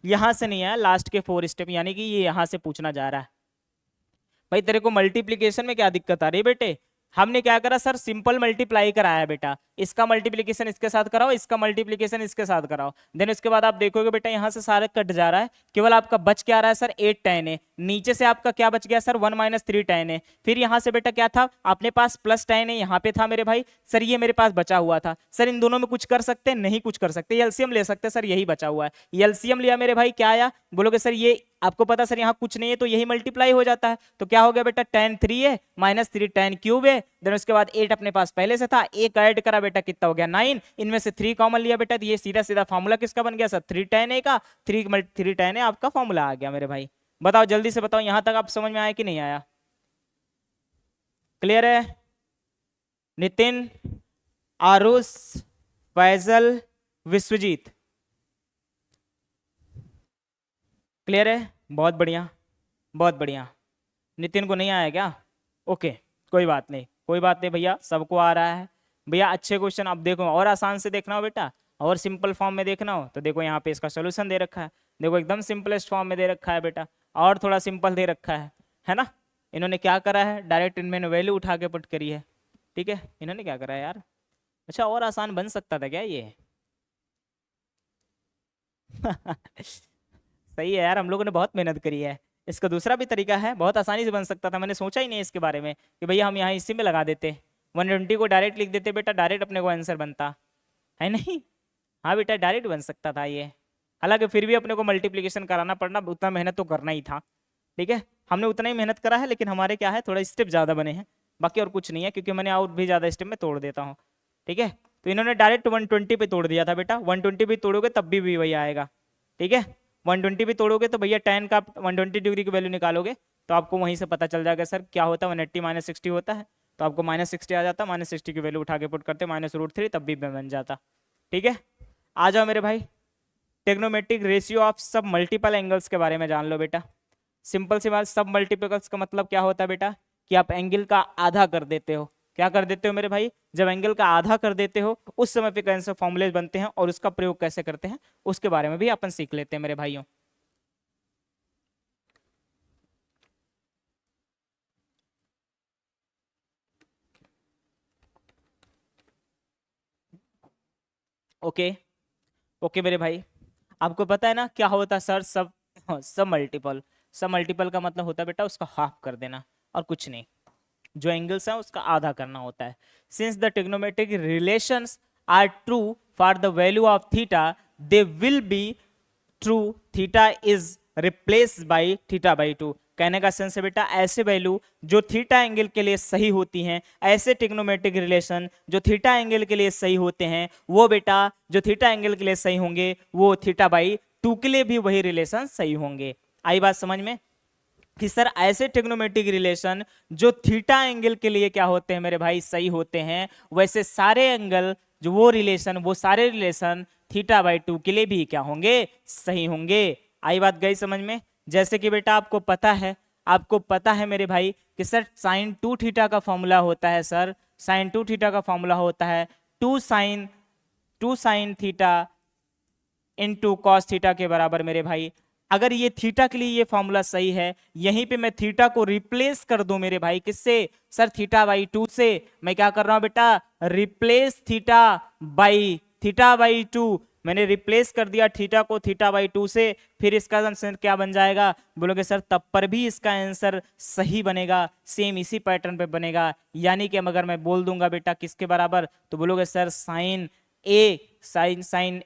यहां से नहीं आया, लास्ट के 4 स्टेप, यानी कि ये यहां से पूछना जा रहा है। भाई तेरे को मल्टीप्लीकेशन में क्या दिक्कत आ रही है बेटे, हमने क्या करा सर, सिंपल मल्टीप्लाई कराया बेटा, इसका मल्टीप्लीकेशन इसके साथ कराओ, इसका मल्टीप्लीकेशन इसके साथ कराओ, देन उसके बाद आप देखोगे बेटा यहाँ से सारे कट जा रहा है, केवल आपका बच क्या रहा है सर 8 टेन ए, नीचे से आपका क्या बच गया सर 1 - 3 टेन ए, फिर यहाँ से बेटा क्या था अपने पास प्लस टेन ए यहाँ पे था मेरे भाई, सर ये मेरे पास बचा हुआ था, सर इन दोनों में कुछ कर सकते हैं, नहीं कुछ कर सकते, एलसीएम ले सकते हैं, सर यही बचा हुआ है, एलसीएम लिया मेरे भाई, क्या आया, बोलोगे सर ये आपको पता सर यहाँ कुछ नहीं है तो यही मल्टीप्लाई हो जाता है, तो क्या हो गया बेटा टेन 3 है माइनस 3 टेन क्यूब है, देन उसके बाद 8 अपने पास पहले से था, एक ऐड करा बेटा कितना हो गया 9, इनमें से 3 कॉमन लिया बेटा, तो ये सीधा सीधा फॉर्मूला किसका बन गया सर 3 टेन ए का, 3 टेन ए आपका फॉर्मूला आ गया मेरे भाई। बताओ जल्दी से बताओ यहां तक आप समझ में आया कि नहीं आया, क्लियर है, नितिन, आरुष, फैजल, विश्वजीत, क्लियर है, बहुत बढ़िया बहुत बढ़िया। नितिन को नहीं आया क्या, ओके कोई बात नहीं, कोई बात नहीं भैया, सबको आ रहा है भैया, अच्छे क्वेश्चन। अब देखो और आसान से देखना हो बेटा, और सिंपल फॉर्म में देखना हो तो देखो यहाँ पे इसका सोल्यूशन दे रखा है, देखो एकदम सिंपलेस्ट फॉर्म में दे रखा है बेटा, और थोड़ा सिंपल दे रखा है ना। इन्होंने क्या करा है, डायरेक्ट इनमें वैल्यू उठा के पुट करी है, ठीक है, इन्होंने क्या करा है यार, अच्छा और आसान बन सकता था क्या ये सही है यार, हम लोगों ने बहुत मेहनत करी है, इसका दूसरा भी तरीका है, बहुत आसानी से बन सकता था, मैंने सोचा ही नहीं इसके बारे में कि भैया हम यहाँ इसी में लगा देते, 120 को डायरेक्ट लिख देते बेटा, डायरेक्ट अपने को आंसर बनता है नहीं, हाँ बेटा डायरेक्ट बन सकता था ये, हालांकि फिर भी अपने को मल्टीप्लीकेशन कराना पड़ना, उतना मेहनत तो करना ही था, ठीक है, हमने उतना ही मेहनत करा है, लेकिन हमारे क्या है थोड़ा स्टेप ज़्यादा बने हैं, बाकी और कुछ नहीं है, क्योंकि मैंने और भी ज़्यादा स्टेप में तोड़ देता हूँ, ठीक है। तो इन्होंने डायरेक्ट 120 पे तोड़ दिया था बेटा, 120 भी तोड़ोगे तब भी वही आएगा, ठीक है, 120 भी तोड़ोगे तो भैया tan का 120 डिग्री की वैल्यू निकालोगे तो आपको वहीं से पता चल जाएगा सर क्या होता है, 180 - 60 होता है, तो आपको -60 आ जाता, -60 की वैल्यू उठा के पुट करते -√3 तब भी बन जाता, ठीक है। आ जाओ मेरे भाई, टेक्नोमेट्रिक रेशियो ऑफ सब मल्टीपल एंगल्स के बारे में जान लो बेटा। सिंपल सी बात, सब मल्टीपल्स का मतलब क्या होता है बेटा, कि आप एंगल का आधा कर देते हो, क्या कर देते हो मेरे भाई, जब एंगल का आधा कर देते हो उस समय पे कौन से फॉर्मूले बनते हैं और उसका प्रयोग कैसे करते हैं उसके बारे में भी अपन सीख लेते हैं मेरे भाइयों। ओके ओके मेरे भाई, आपको पता है ना क्या होता है सर, सब मल्टीपल, सब मल्टीपल का मतलब होता है बेटा उसका हाफ कर देना और कुछ नहीं, जो एंगल्स है उसका आधा करना होता है। Since the trigonometric relations are true for the value of theta, they will be true theta is replace by theta by two. कहने का सेंस है बेटा, ऐसे वैल्यू जो थीटा एंगल के लिए सही होती हैं, ऐसे ट्रिग्नोमेट्रिक रिलेशन जो थीटा एंगल के लिए सही होते हैं, वो बेटा जो थीटा एंगल के लिए सही होंगे वो थीटा बाई टू के लिए भी वही रिलेशन सही होंगे। आई बात समझ में कि सर ऐसे ट्रिग्नोमेट्रिक रिलेशन जो थीटा एंगल के लिए क्या होते हैं मेरे भाई, सही होते हैं, वैसे सारे एंगल जो वो सारे रिलेशन थीटा बाई टू के लिए भी क्या होंगे, सही होंगे। आई बात गई समझ में। जैसे कि बेटा आपको पता है मेरे भाई कि सर साइन टू थीटा का फॉर्मूला होता है, सर साइन टू थीटा का फॉर्मूला होता है two sine theta into cos theta के बराबर मेरे भाई। अगर ये थीटा के लिए ये फॉर्मूला सही है, यहीं पे मैं थीटा को रिप्लेस कर दूं मेरे भाई, किससे, सर थीटा बाई टू से। मैं क्या कर रहा हूं बेटा, रिप्लेस थीटा बाई टू। मैंने रिप्लेस कर दिया थीटा को थीटा बाई टू से, फिर इसका आंसर क्या बन जाएगा, बोलोगे सर तब पर भी इसका आंसर सही बनेगा, सेम इसी पैटर्न पे बनेगा। यानी कि अगर मैं बोल दूंगा बेटा किसके बराबर, तो बोलोगे सर साइन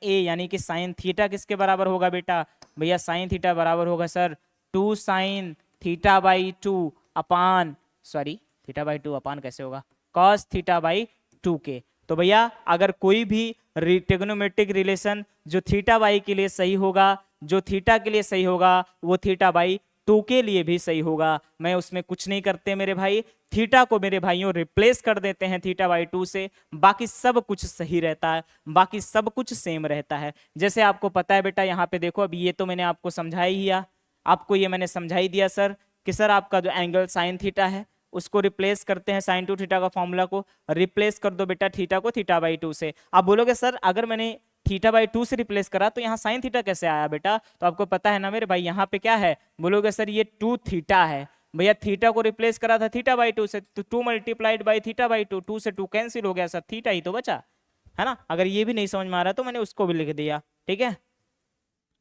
ए यानी कि साइन थीटा किसके बराबर होगा बेटा, भैया साइन थीटा बराबर होगा sir two sine theta by two upon, sorry theta by two upon कैसे होगा, कॉस थीटा बाई टू के। तो भैया अगर कोई भी ट्रिग्नोमेट्रिक रिलेशन जो थीटा बाई के लिए सही होगा, जो थीटा के लिए सही होगा, वो थीटा बाई टू के लिए भी सही होगा। मैं उसमें कुछ नहीं करते मेरे भाई, थीटा को मेरे भाइयों रिप्लेस कर देते हैं थीटा बाई टू से, बाकी सब कुछ सही रहता है, बाकी सब कुछ सेम रहता है। जैसे आपको पता है बेटा, यहाँ पे देखो, अभी ये तो मैंने आपको समझा ही दिया, आपको ये मैंने समझा ही दिया सर कि सर आपका जो एंगल साइन थीटा है उसको रिप्लेस करते हैं, साइन टू थीटा का फॉर्मूला को रिप्लेस कर दो बेटा थीटा को थीटा बाई टू से। आप बोलोगे सर अगर मैंने थीटा बाई टू से रिप्लेस करा तो यहाँ साइन थीटा कैसे आया बेटा, तो आपको पता है ना मेरे भाई, यहाँ पे क्या है, बोलोगे सर ये टू थीटा है, भैया थीटा को रिप्लेस करा था थीटा बाई टू से, तो two multiplied by theta by two, two से टू कैंसिल हो गया सर, थीटा ही तो बचा है ना। अगर ये भी नहीं समझ में आ रहा तो मैंने उसको भी लिख दिया, ठीक है।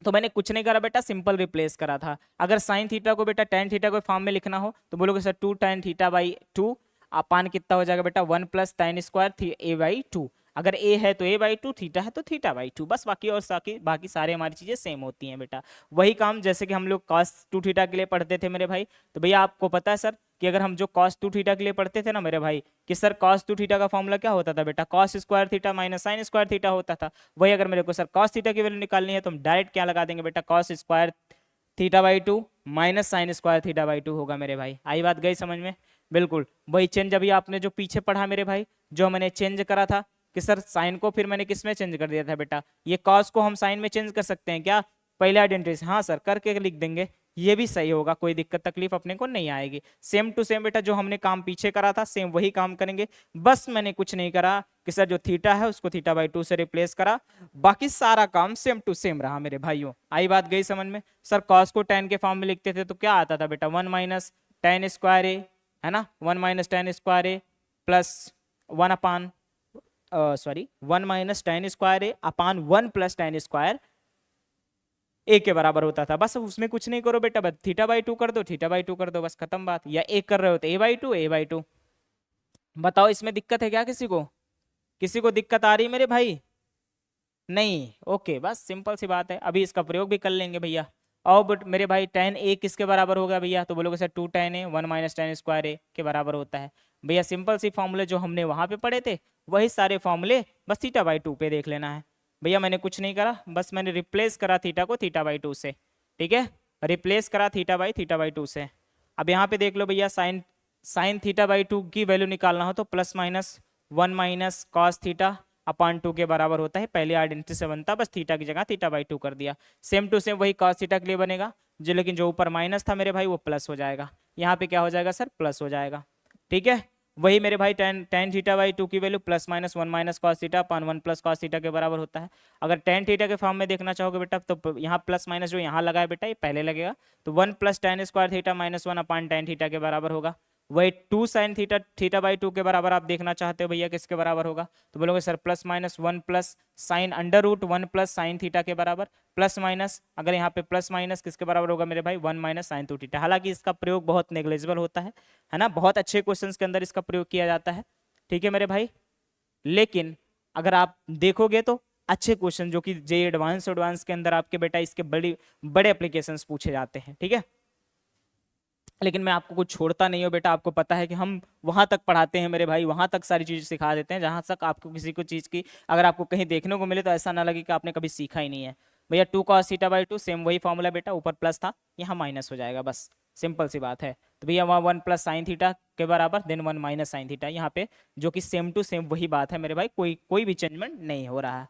तो मैंने कुछ नहीं करा बेटा, सिंपल रिप्लेस करा था। अगर साइन थीटा को बेटा टेन थीटा को फॉर्म में लिखना हो तो बोलोगे sir two tan theta by two upon कितना हो जाएगा बेटा, one plus tan square A by two. अगर ए है तो ए बाई टू, थीटा है तो थीटा बाई टू, बस बाकी और बाकी सारे हमारी चीजें सेम होती हैं बेटा। वही काम जैसे कि हम लोग कॉस टू थीटा के लिए पढ़ते थे मेरे भाई, तो भैया आपको पता है सर कि अगर हम जो कॉस टू थीटा के लिए पढ़ते थे ना मेरे भाई, कि सर कॉस टू थीटा का फॉर्मूला क्या होता था बेटा, cos square theta minus sine square theta होता था। वही अगर मेरे को सर कॉस थीटा की वैल्यू निकालनी है तो हम डायरेक्ट क्या लगा देंगे बेटा, cos square theta by to minus sine square theta by to होगा मेरे भाई। आई बात गई समझ में, बिल्कुल वही चेंज अभी आपने जो पीछे पढ़ा मेरे भाई, जो मैंने चेंज करा था कि सर साइन को फिर मैंने किस में चेंज कर दिया था बेटा, ये कॉस को हम साइन में चेंज कर सकते हैं क्या, पहले आइडेंटिटी, हाँ सर करके लिख देंगे, ये भी सही होगा, कोई दिक्कत तकलीफ अपने को नहीं आएगी। सेम टू सेम बेटा जो हमने काम पीछे करा था सेम वही काम करेंगे, बस मैंने कुछ नहीं करा कि सर जो थीटा है उसको थीटा बाई टू से रिप्लेस करा, बाकी सारा काम सेम टू सेम रहा मेरे भाइयों। आई बात गई समझ में। सर कॉस को टेन के फॉर्म में लिखते थे तो क्या आता था बेटा, one minus tan square A, है ना, one minus tan square A plus one upon sorry one minus tan square A upon one plus tan square A के बराबर होता था। बस उसमें कुछ नहीं करो बेटा, बस थीटा बाई टू कर दो, थीटा बाई टू कर दो, बस खत्म बात। या एक कर रहे हो तो A by two, A by two. बताओ इसमें दिक्कत है क्या, किसी को दिक्कत आ रही है मेरे भाई, नहीं, ओके बस सिंपल सी बात है। अभी इसका प्रयोग भी कर लेंगे भैया। और बट मेरे भाई टेन ए किसके बराबर होगा भैया, तो बोलोगे sir two tan A one minus tan square A के बराबर होता है। भैया सिंपल सी फॉर्मूले जो हमने वहां पे पढ़े थे वही सारे फॉर्मूले बस थीटा बाई टू पे देख लेना है। भैया मैंने कुछ नहीं करा, बस मैंने रिप्लेस करा थीटा को थीटा बाई टू से, ठीक है, रिप्लेस करा थीटा बाई टू से। अब यहाँ पे देख लो भैया, साइन थीटा बाई टू की वैल्यू निकालना हो तो plus minus one minus cos theta upon two के बराबर होता है, पहले आइडेंटिटी से बनता, बस थीटा की जगह थीटा बाई टू कर दिया। सेम टू सेम वही कॉस थीटा के लिए बनेगा, जो लेकिन जो ऊपर माइनस था मेरे भाई वो प्लस हो जाएगा, यहाँ पे क्या हो जाएगा सर, प्लस हो जाएगा, ठीक है। वही मेरे भाई टेन थीटा बाई टू की value plus minus one minus cos theta upon one plus cos theta के बराबर होता है। अगर टेन थीटा के फॉर्म में देखना चाहोगे बेटा तो यहाँ प्लस माइनस जो यहाँ लगा है बेटा ये पहले लगेगा, तो one plus tan square theta minus one upon tan theta के बराबर होगा। वही 2 साइन थीटा थीटा बाई 2 के बराबर आप देखना चाहते हो भैया किसके बराबर होगा, तो बोलोगे sir plus minus 1 plus sine under root 1 plus sine theta के बराबर, प्लस माइनस अगर यहाँ पे प्लस माइनस किसके बराबर होगा मेरे भाई 1 माइनस साइन 2 थीटा। हालांकि इसका प्रयोग बहुत नेग्लिजिबल होता है ना, बहुत अच्छे क्वेश्चंस के अंदर इसका प्रयोग किया जाता है, ठीक है मेरे भाई। लेकिन अगर आप देखोगे तो अच्छे क्वेश्चन जो कि जे एडवांस के अंदर आपके बेटा इसके बड़े एप्लीकेशंस पूछे जाते हैं, ठीक है। लेकिन मैं आपको कुछ छोड़ता नहीं हूँ बेटा, आपको पता है कि हम वहां तक पढ़ाते हैं मेरे भाई, वहां तक सारी चीजें सिखा देते हैं जहां तक आपको किसी को चीज की अगर आपको कहीं देखने को मिले तो ऐसा ना लगे कि आपने कभी सीखा ही नहीं है। भैया 2 cos थीटा बाई 2 सेम वही फॉर्मूला बेटा, ऊपर प्लस था यहाँ माइनस हो जाएगा, बस सिंपल सी बात है। तो भैया वहाँ 1 प्लस साइन थीटा के बराबर देन 1 माइनस साइन थीटा यहाँ पे, जो कि सेम टू सेम वही बात है मेरे भाई, कोई भी चेंजमेंट नहीं हो रहा है।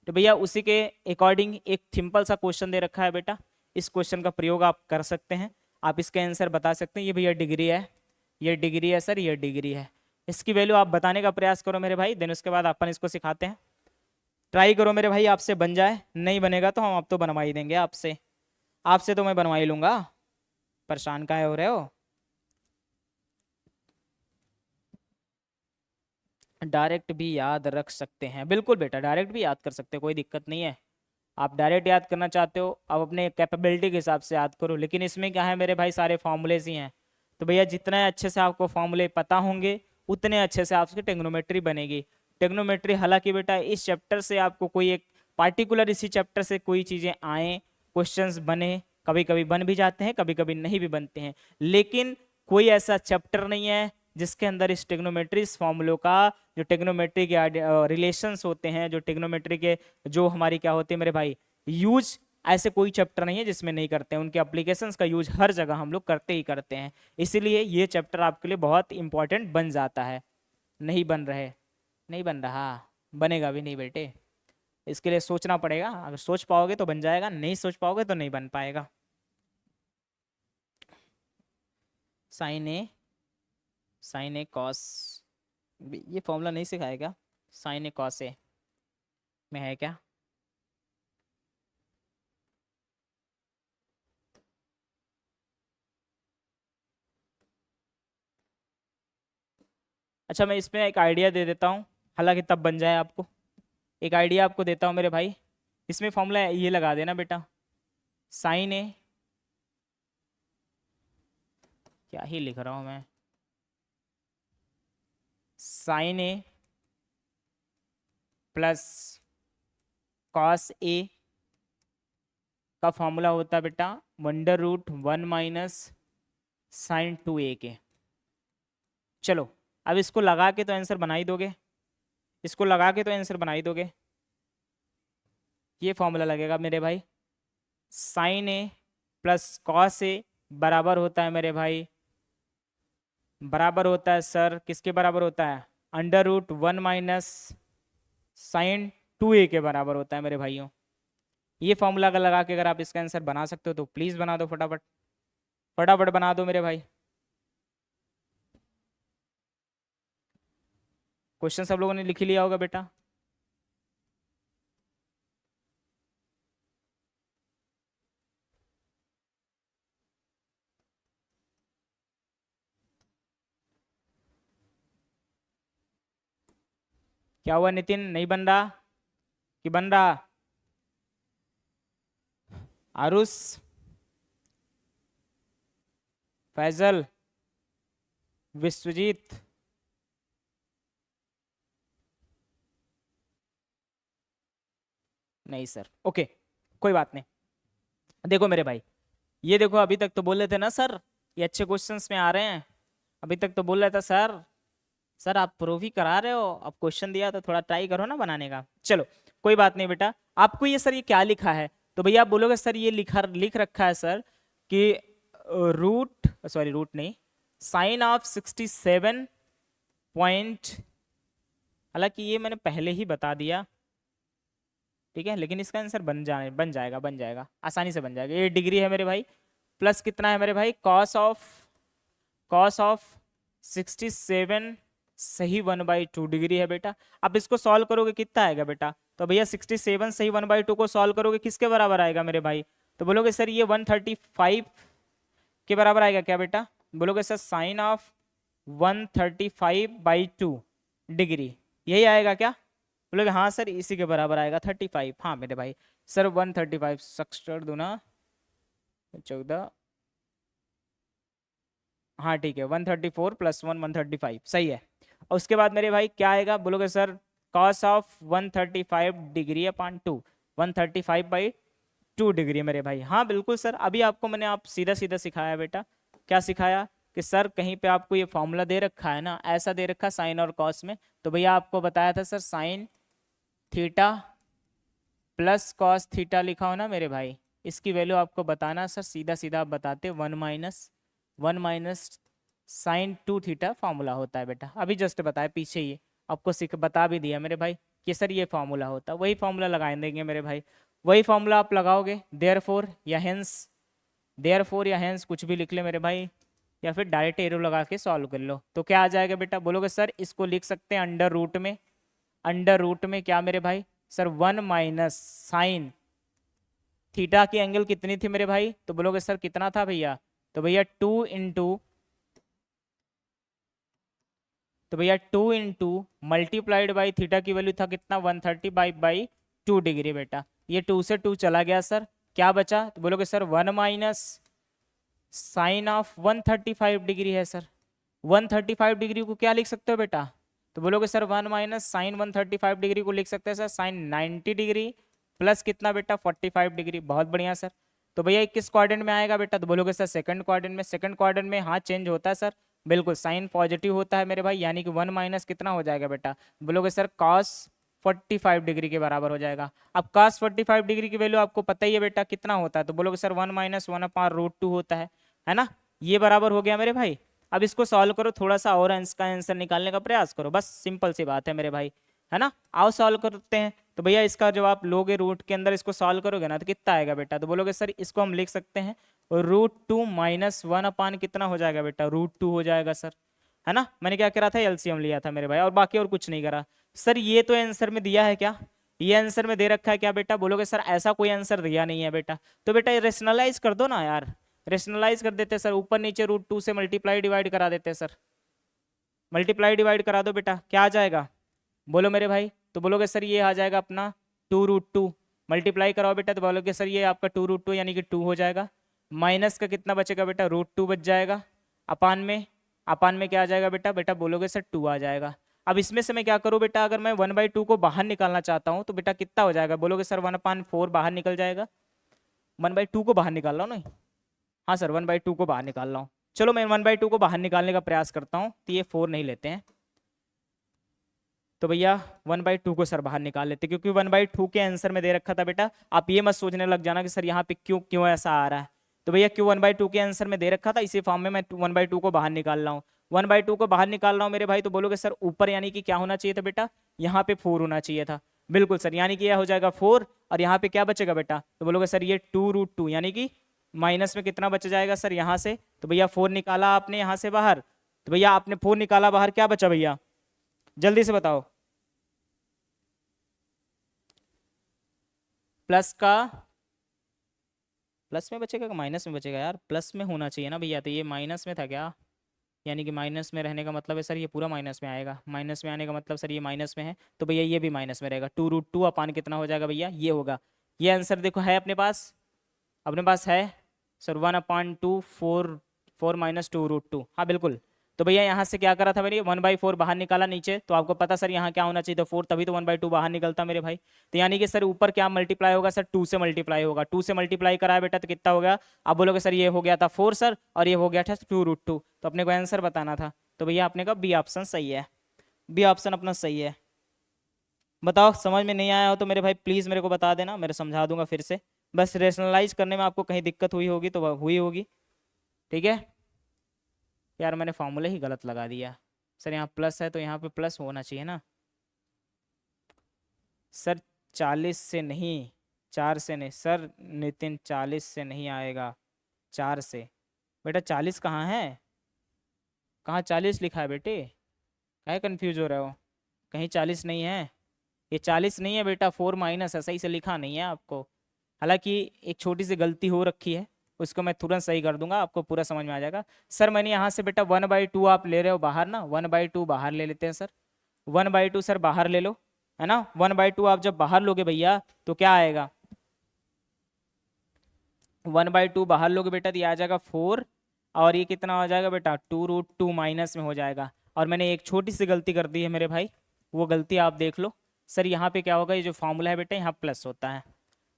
तो भैया उसी के अकॉर्डिंग एक सिंपल सा क्वेश्चन दे रखा है बेटा, इस क्वेश्चन का प्रयोग आप कर सकते हैं, आप इसका आंसर बता सकते हैं। ये भैया डिग्री है, ये डिग्री है सर, ये डिग्री है, इसकी वैल्यू आप बताने का प्रयास करो मेरे भाई, देन उसके बाद अपन इसको सिखाते हैं। ट्राई करो मेरे भाई आपसे बन जाए, नहीं बनेगा तो हम आप तो बनवा ही देंगे आपसे, आपसे तो मैं बनवा ही लूंगा, परेशान काहे हो रहे हो। डायरेक्ट भी याद रख सकते हैं, बिल्कुल बेटा डायरेक्ट भी याद कर सकते हैं, कोई दिक्कत नहीं है। आप डायरेक्ट याद करना चाहते हो आप अपने कैपेबिलिटी के हिसाब से याद करो, लेकिन इसमें क्या है मेरे भाई सारे फॉर्मूलेज ही हैं। तो भैया जितने अच्छे से आपको फॉर्मूले पता होंगे उतने अच्छे से आपकी टेक्नोमेट्री बनेगी। टेक्नोमेट्री हालांकि बेटा इस चैप्टर से आपको कोई एक पार्टिकुलर इसी चैप्टर से कोई चीज़ें आए, क्वेश्चंस बने, कभी कभी बन भी जाते हैं कभी कभी नहीं भी बनते हैं, लेकिन कोई ऐसा चैप्टर नहीं है जिसके अंदर इस टेक्नोमेट्री इस फॉर्मूलों का जो टेक्नोमेट्री के रिलेशंस होते हैं, जो टेक्नोमेट्री के जो हमारी क्या होती है मेरे भाई यूज, ऐसे कोई चैप्टर नहीं है जिसमें नहीं करते हैं, उनके एप्लीकेशंस का यूज हर जगह हम लोग करते ही करते हैं। इसीलिए ये चैप्टर आपके लिए बहुत इंपॉर्टेंट बन जाता है। नहीं बन रहे, नहीं बन रहा, बनेगा भी नहीं बेटे, इसके लिए सोचना पड़ेगा, अगर सोच पाओगे तो बन जाएगा, नहीं सोच पाओगे तो नहीं बन पाएगा। साइन ए कॉस, ये फॉर्मूला नहीं सिखाएगा, साइन ए कॉस ए में है क्या? अच्छा मैं इसमें एक आइडिया दे देता हूँ, हालांकि तब बन जाए आपको, एक आइडिया आपको देता हूँ मेरे भाई, इसमें फॉर्मूला ये लगा देना बेटा, साइन ए, क्या ही लिख रहा हूँ मैं, sign A plus cos A का फॉर्मूला होता है बेटा under root 1 minus sign 2a के। चलो अब इसको लगा के तो आंसर बना ही दोगे, इसको लगा के तो आंसर बना ही दोगे। ये फॉर्मूला लगेगा मेरे भाई, sign A plus cos A बराबर होता है मेरे भाई, बराबर होता है सर किसके बराबर होता है, under root 1 minus sign 2a के बराबर होता है मेरे भाइयों। ये फॉर्मूला अगर लगा के अगर आप इसका आंसर बना सकते हो तो प्लीज बना दो, फटाफट फटाफट बना दो मेरे भाई। क्वेश्चन सब लोगों ने लिख ही लिया होगा बेटा, क्या हुआ नितिन, नहीं बन रहा कि बन रहा? आरुष, फैजल, विश्वजीत, नहीं सर, ओके कोई बात नहीं। देखो मेरे भाई, ये देखो अभी तक तो बोल रहे थे ना सर ये अच्छे क्वेश्चंस में आ रहे हैं, अभी तक तो बोल रहा था सर, सर आप प्रूव ही करा रहे हो, अब क्वेश्चन दिया तो थोड़ा ट्राई करो ना बनाने का। चलो कोई बात नहीं बेटा, आपको ये सर ये क्या लिखा है, तो भैया आप बोलोगे सर ये लिख रखा है सर कि रूट सॉरी रूट नहीं साइन ऑफ 67 पॉइंट, हालांकि ये मैंने पहले ही बता दिया, ठीक है, लेकिन इसका आंसर बन जाएगा आसानी से बन जाएगा। ये डिग्री है मेरे भाई, प्लस कितना है मेरे भाई कॉस ऑफ 67 सही 1/2 डिग्री है बेटा। अब इसको सॉल्व करोगे कितना आएगा बेटा, तो भैया 67 सही 1/2 को सॉल्व करोगे किसके बराबर आएगा मेरे भाई, तो बोलोगे सर ये 135 के बराबर आएगा क्या बेटा, बोलोगे सर साइन ऑफ 135/2 डिग्री, यही आएगा क्या? बोलोगे हाँ सर इसी के बराबर आएगा 35। हाँ मेरे भाई सर 135 16 दूना 14, हाँ ठीक है 134 + 1 135 सही है। और उसके बाद मेरे भाई क्या आएगा? बोलोगे sir cos of 135 degree upon 2, 135/2 degree मेरे भाई। हाँ बिल्कुल सर, अभी आपको मैंने आप सीधा सीधा सिखाया बेटा। क्या सिखाया कि सर कहीं पे आपको ये फॉर्मूला दे रखा है ना, ऐसा दे रखा साइन और कॉस में, तो भैया आपको बताया था sir sine theta plus cos theta लिखा हो ना मेरे भाई, इसकी वैल्यू आपको बताना सर, सीधा सीधा आप बताते 1 - साइन 2 थीटा फॉर्मूला होता है बेटा। अभी जस्ट बताया पीछे ये आपको सीख बता भी दिया मेरे भाई कि सर ये फॉर्मूला होता है, वही फॉर्मूला लगा देंगे मेरे भाई। वही फॉर्मूला आप लगाओगे देयरफॉर या हेंस, देयरफॉर या हेंस कुछ भी लिख ले मेरे भाई, या फिर डायरेक्ट एरो लगा के सॉल्व कर लो। तो क्या आ जाएगा बेटा? बोलोगे सर इसको लिख सकते हैं अंडर रूट में, अंडर रूट में क्या मेरे भाई सर 1 - साइन थीटा की एंगल कितनी थी मेरे भाई? तो बोलोगे सर कितना था भैया? तो भैया 2 इंटू, तो भैया 2 इंटू मल्टीप्लाइड बाई थीटा की वैल्यू था कितना 135/2 डिग्री बेटा। ये 2 से 2 चला गया सर, क्या बचा? तो बोलोगे सर 1 - साइन ऑफ 135 डिग्री है सर। 135 डिग्री को क्या लिख सकते हो बेटा? तो बोलोगे सर 1 - साइन 135 डिग्री को लिख सकते हैं सर साइन 90 डिग्री प्लस कितना बेटा 45 डिग्री। बहुत बढ़िया सर। तो भैया किस क्वाड्रेंट में आएगा बेटा? तो बोलोगे सर सेकंड क्वाड्रेंट में। सेकंड क्वाड्रेंट में हाँ चेंज होता है सर, बिल्कुल साइन पॉजिटिव होता है मेरे भाई, यानी कि 1 - कितना हो जाएगा बेटा? बोलोगे सर कॉस 45 डिग्री के बराबर हो जाएगा। अब cos 45 डिग्री की वैल्यू आपको पता ही है बेटा कितना होता है, तो बोलोगे सर 1 - 1/√2 होता है ना। ये बराबर हो गया मेरे भाई। अब इसको सॉल्व करो, थोड़ा सा और इसका आंसर निकालने का प्रयास करो, बस सिंपल सी बात है मेरे भाई, है ना। आओ सॉल्व करते हैं। तो भैया इसका जब आप लोगे रूट के अंदर इसको सॉल्व करोगे ना तो कितना आएगा बेटा? तो बोलोगे सर इसको हम लिख सकते हैं √2 - 1 अपान कितना हो जाएगा बेटा? √2 हो जाएगा सर, है ना। मैंने क्या करा था? एलसीएम लिया था मेरे भाई, और बाकी और कुछ नहीं करा। सर ये तो आंसर में दिया है क्या? ये आंसर में दे रखा है क्या बेटा? बोलोगे सर ऐसा कोई आंसर दिया नहीं है बेटा। तो बेटा रेशनलाइज कर दो ना यार, रेशनलाइज कर देते सर, ऊपर नीचे √2 से मल्टीप्लाई डिवाइड करा देते सर, मल्टीप्लाई डिवाइड करा दो बेटा, क्या आ जाएगा बोलो मेरे भाई? तो बोलोगे सर ये आ जाएगा अपना 2√2, मल्टीप्लाई कराओ बेटा तो बोलोगे सर ये आपका 2√2 यानी कि 2 हो जाएगा। माइनस का कितना बचेगा बेटा? √2 बच जाएगा। अपान में, अपान में क्या आ जाएगा बेटा? बेटा बोलोगे सर 2 आ जाएगा। अब इसमें से मैं क्या करूँ बेटा? अगर मैं 1/2 को बाहर निकालना चाहता हूँ तो बेटा कितना हो जाएगा? बोलोगे सर 1/4 बाहर निकल जाएगा। 1/2 को बाहर निकाल रहा हूँ ना, हाँ सर 1/2 को बाहर निकाल रहा हूँ। चलो मैं 1/2 को बाहर निकालने का प्रयास करता हूँ, तो ये 4 नहीं लेते हैं, तो भैया 1/2 को सर बाहर निकाल लेते, क्योंकि 1/2 के आंसर में दे रखा था बेटा। आप ये मत सोचने लग जाना कि सर यहाँ पे क्यों क्यों ऐसा आ रहा है। तो भैया क्यों 1/2 के आंसर में दे रखा था, इसी फॉर्म में मैं 1/2 को बाहर निकाल रहा हूँ। 1/2 को बाहर निकाल रहा हूँ मेरे भाई, तो बोलोगे सर ऊपर यानी कि क्या होना चाहिए था बेटा? यहाँ पे 4 होना चाहिए था, बिल्कुल सर, यानी कि यह हो जाएगा 4, और यहाँ पे क्या बचेगा बेटा? तो बोलोगे सर ये 2√2 यानी कि माइनस में कितना बच जाएगा सर यहाँ से? तो भैया 4 निकाला आपने यहाँ से बाहर, तो भैया आपने 4 निकाला बाहर, क्या बचा भैया जल्दी से बताओ? प्लस का, प्लस में बचेगा कि माइनस में बचेगा यार? प्लस में होना चाहिए ना भैया, तो ये माइनस में था क्या? यानी कि माइनस में रहने का मतलब है सर ये पूरा माइनस में आएगा, माइनस में आने का मतलब सर ये माइनस में है, तो भैया ये भी माइनस में रहेगा। 2√2 अपान कितना हो जाएगा भैया? ये होगा। ये आंसर देखो है अपने पास, अपने पास है सर 1/2 4, 4 - 2√2, हाँ बिल्कुल। तो भैया यहाँ से क्या करा था मेरी 1/4 बाहर निकाला नीचे, तो आपको पता सर यहाँ क्या होना चाहिए था 4, तभी तो 1/2 बाहर निकलता मेरे भाई। तो यानी कि सर ऊपर क्या मल्टीप्लाई होगा सर? 2 से मल्टीप्लाई होगा, 2 से मल्टीप्लाई करा है बेटा तो कितना हो गया? आप बोलोगे सर ये हो गया था 4 सर, और ये हो गया था 2√2, तो अपने को आंसर बताना था। तो भैया आपने कहा बी ऑप्शन सही है, बी ऑप्शन अपना सही है। बताओ समझ में नहीं आया हो तो मेरे भाई प्लीज़ मेरे को बता देना, मैं समझा दूंगा फिर से। बस रेशनलाइज करने में आपको कहीं दिक्कत हुई होगी तो वह हुई होगी, ठीक है। यार मैंने फॉर्मूला ही गलत लगा दिया सर, यहाँ प्लस है तो यहाँ पे प्लस होना चाहिए ना सर। 40 से नहीं, 4 से नहीं सर, नितिन 40 से नहीं आएगा, 4 से। बेटा 40 कहाँ है? कहाँ 40 लिखा है बेटे? काहे कंफ्यूज हो रहे हो? कहीं 40 नहीं है, ये 40 नहीं है बेटा, 4 माइनस है, सही से लिखा नहीं है आपको। हालांकि एक छोटी सी गलती हो रखी है, उसको मैं तुरंत सही कर दूंगा, आपको पूरा समझ में आ जाएगा। सर मैंने यहाँ से बेटा 1/2 आप ले रहे हो बाहर ना, 1/2 बाहर ले लेते हैं सर, 1/2 सर बाहर ले लो, है ना। 1/2 आप जब बाहर लोगे भैया तो क्या आएगा, 1/2 बाहर लोगे बेटा तो ये आ जाएगा 4, और ये कितना हो जाएगा बेटा 2√2 माइनस में हो जाएगा। और मैंने एक छोटी सी गलती कर दी है मेरे भाई, वो गलती आप देख लो। सर यहाँ पे क्या होगा, ये जो फॉर्मूला है बेटा यहाँ प्लस होता है,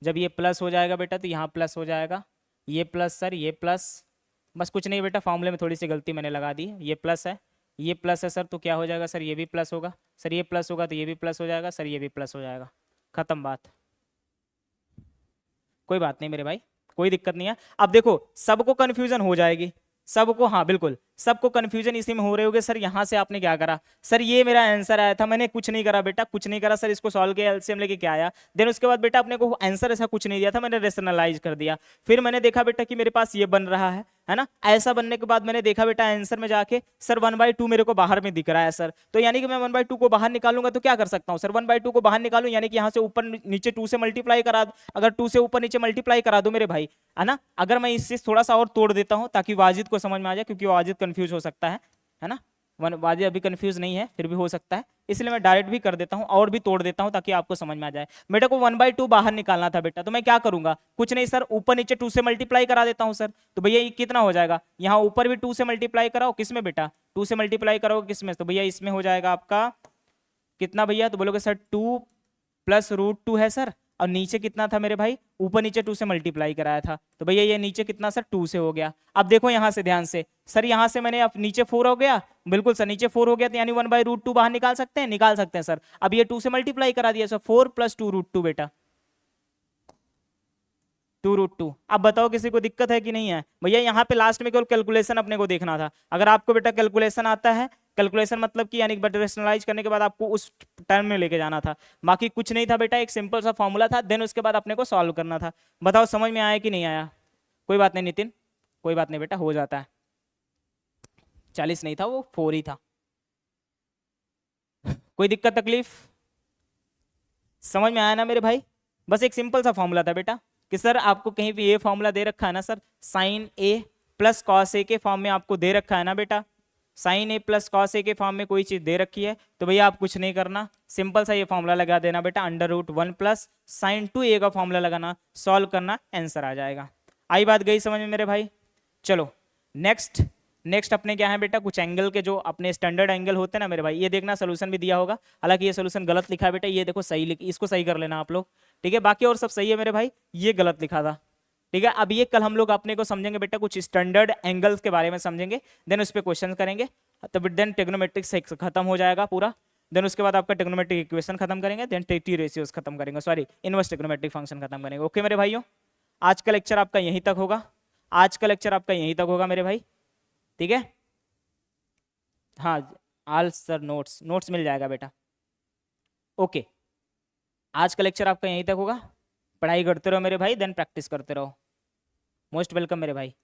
जब ये प्लस हो जाएगा बेटा तो यहाँ प्लस हो जाएगा, ये प्लस सर ये प्लस, बस कुछ नहीं बेटा, फॉर्मूले में थोड़ी सी गलती मैंने लगा दी है, ये प्लस है ये प्लस है सर, तो क्या हो जाएगा सर ये भी प्लस होगा, सर ये प्लस होगा तो ये भी प्लस हो जाएगा, सर ये भी प्लस हो जाएगा, खत्म बात। कोई बात नहीं मेरे भाई, कोई दिक्कत नहीं है। अब देखो सबको कंफ्यूजन हो जाएगी, सबको, हाँ बिल्कुल सबको कंफ्यूजन इसी में हो रहे होगे, सर यहाँ से आपने क्या करा, सर ये मेरा आंसर आया था, मैंने कुछ नहीं करा बेटा, कुछ नहीं करा सर, इसको सॉल्व किया, एलसीएम लेके क्या आया, देन उसके बाद बेटा अपने को आंसर ऐसा कुछ नहीं दिया था, मैंने रेशनलाइज कर दिया, फिर मैंने देखा बेटा कि मेरे पास ये बन रहा है ना। ऐसा बनने के बाद मैंने देखा बेटा आंसर में जाके सर 1/2 मेरे को बाहर में दिख रहा है सर, तो यानी कि मैं 1/2 को बाहर निकालूंगा तो क्या कर सकता हूँ सर, 1/2 को बाहर निकालूं यानी कि यहाँ से ऊपर नीचे 2 से मल्टीप्लाई करा दूं, अगर 2 से ऊपर नीचे मल्टीप्लाई करा दो मेरे भाई, है ना। अगर मैं इससे थोड़ा सा और तोड़ देता हूँ ताकि वाजिद को समझ में आ जाए, क्योंकि वाजिद कंफ्यूज हो सकता है ना, वाजिद अभी कंफ्यूज नहीं है फिर भी हो सकता है, इसलिए मैं डायरेक्ट भी कर देता हूँ और भी तोड़ देता हूँ ताकि आपको समझ में आ जाए। बेटा को 1/2 बाहर निकालना था बेटा, तो मैं क्या करूंगा, कुछ नहीं सर, ऊपर नीचे 2 से मल्टीप्लाई करा देता हूँ सर, तो भैया ये कितना हो जाएगा, यहाँ ऊपर भी 2 से मल्टीप्लाई कराओ, किसमें बेटा 2 से मल्टीप्लाई करोगे किसमें, तो भैया इसमें हो जाएगा आपका कितना भैया, तो बोलोगे सर 2 + √2 है सर, और नीचे कितना था मेरे भाई, ऊपर नीचे 2 से मल्टीप्लाई कराया था, तो भैया ये नीचे कितना सर 2 से हो गया। अब देखो यहाँ से ध्यान से, सर यहाँ से मैंने अब नीचे 4 हो गया, बिल्कुल सर नीचे 4 हो गया, तो यानी 1/√2 बाहर निकाल सकते हैं, निकाल सकते हैं सर। अब ये 2 से मल्टीप्लाई करा दिया सर, 4 + 2√2 बेटा 2√2। अब बताओ किसी को दिक्कत है कि नहीं है भैया, यहाँ पे लास्ट में केवल कैलकुलेशन अपने को देखना था, अगर आपको बेटा कैलकुलेशन आता है, कैलकुलेशन मतलब कि यानी रेशनलाइज करने के बाद आपको उस टर्म में लेके जाना था, बाकी कुछ नहीं था बेटा, एक सिंपल सा फॉर्मूला था, देन उसके बाद अपने को सॉल्व करना था। बताओ समझ में आया कि नहीं आया, कोई बात नहीं नितिन, कोई बात नहीं बेटा, हो जाता है, 40 नहीं था वो 4 ही था, कोई दिक्कत तकलीफ, समझ में आया ना मेरे भाई। बस एक सिंपल सा फॉर्मूला था बेटा कि सर आपको कहीं भी ये फॉर्मूला दे रखा है ना sir, sin a + cos a के फॉर्म में आपको दे रखा है ना बेटा, sin a + cos a के फॉर्म में कोई चीज दे रखी है, तो भैया आप कुछ नहीं करना, सिंपल सा ये फॉर्मूला लगा देना बेटा, √1 + sin 2a का फॉर्मूला लगाना, सॉल्व करना, आंसर आ जाएगा। आई बात गई समझ में मेरे भाई। चलो नेक्स्ट, नेक्स्ट अपने क्या है बेटा, कुछ एंगल के जो अपने स्टैंडर्ड एंगल होते हैं ना मेरे भाई, ये देखना सोल्यूशन भी दिया होगा, हालांकि ये सोल्यूशन गलत लिखा है बेटा, ये देखो सही लिख, इसको सही कर लेना आप लोग, ठीक है, बाकी और सब सही है मेरे भाई, ये गलत लिखा था, ठीक है। अब ये कल हम लोग अपने को समझेंगे बेटा, कुछ स्टैंडर्ड एंगल्स के बारे में समझेंगे, देन उस पर क्वेश्चन करेंगे, तब देन ट्रिग्नोमेट्रिक खत्म हो जाएगा पूरा, देन उसके बाद आपका ट्रिग्नोमेट्रिक इक्वेशन खत्म करेंगे, देन टी रेशियोज खत्म करेंगे, सॉरी इनवर्स ट्रिग्नोमेट्रिक फंक्शन खत्म करेंगे। ओके मेरे भाइयों, आज का लेक्चर आपका यहीं तक होगा, आज का लेक्चर आपका यहीं तक होगा मेरे भाई, ठीक है। हाँ आल सर नोट्स, नोट्स मिल जाएगा बेटा, ओके। आज का लेक्चर आपका यहीं तक होगा, पढ़ाई करते रहो मेरे भाई, देन प्रैक्टिस करते रहो, मोस्ट वेलकम मेरे भाई।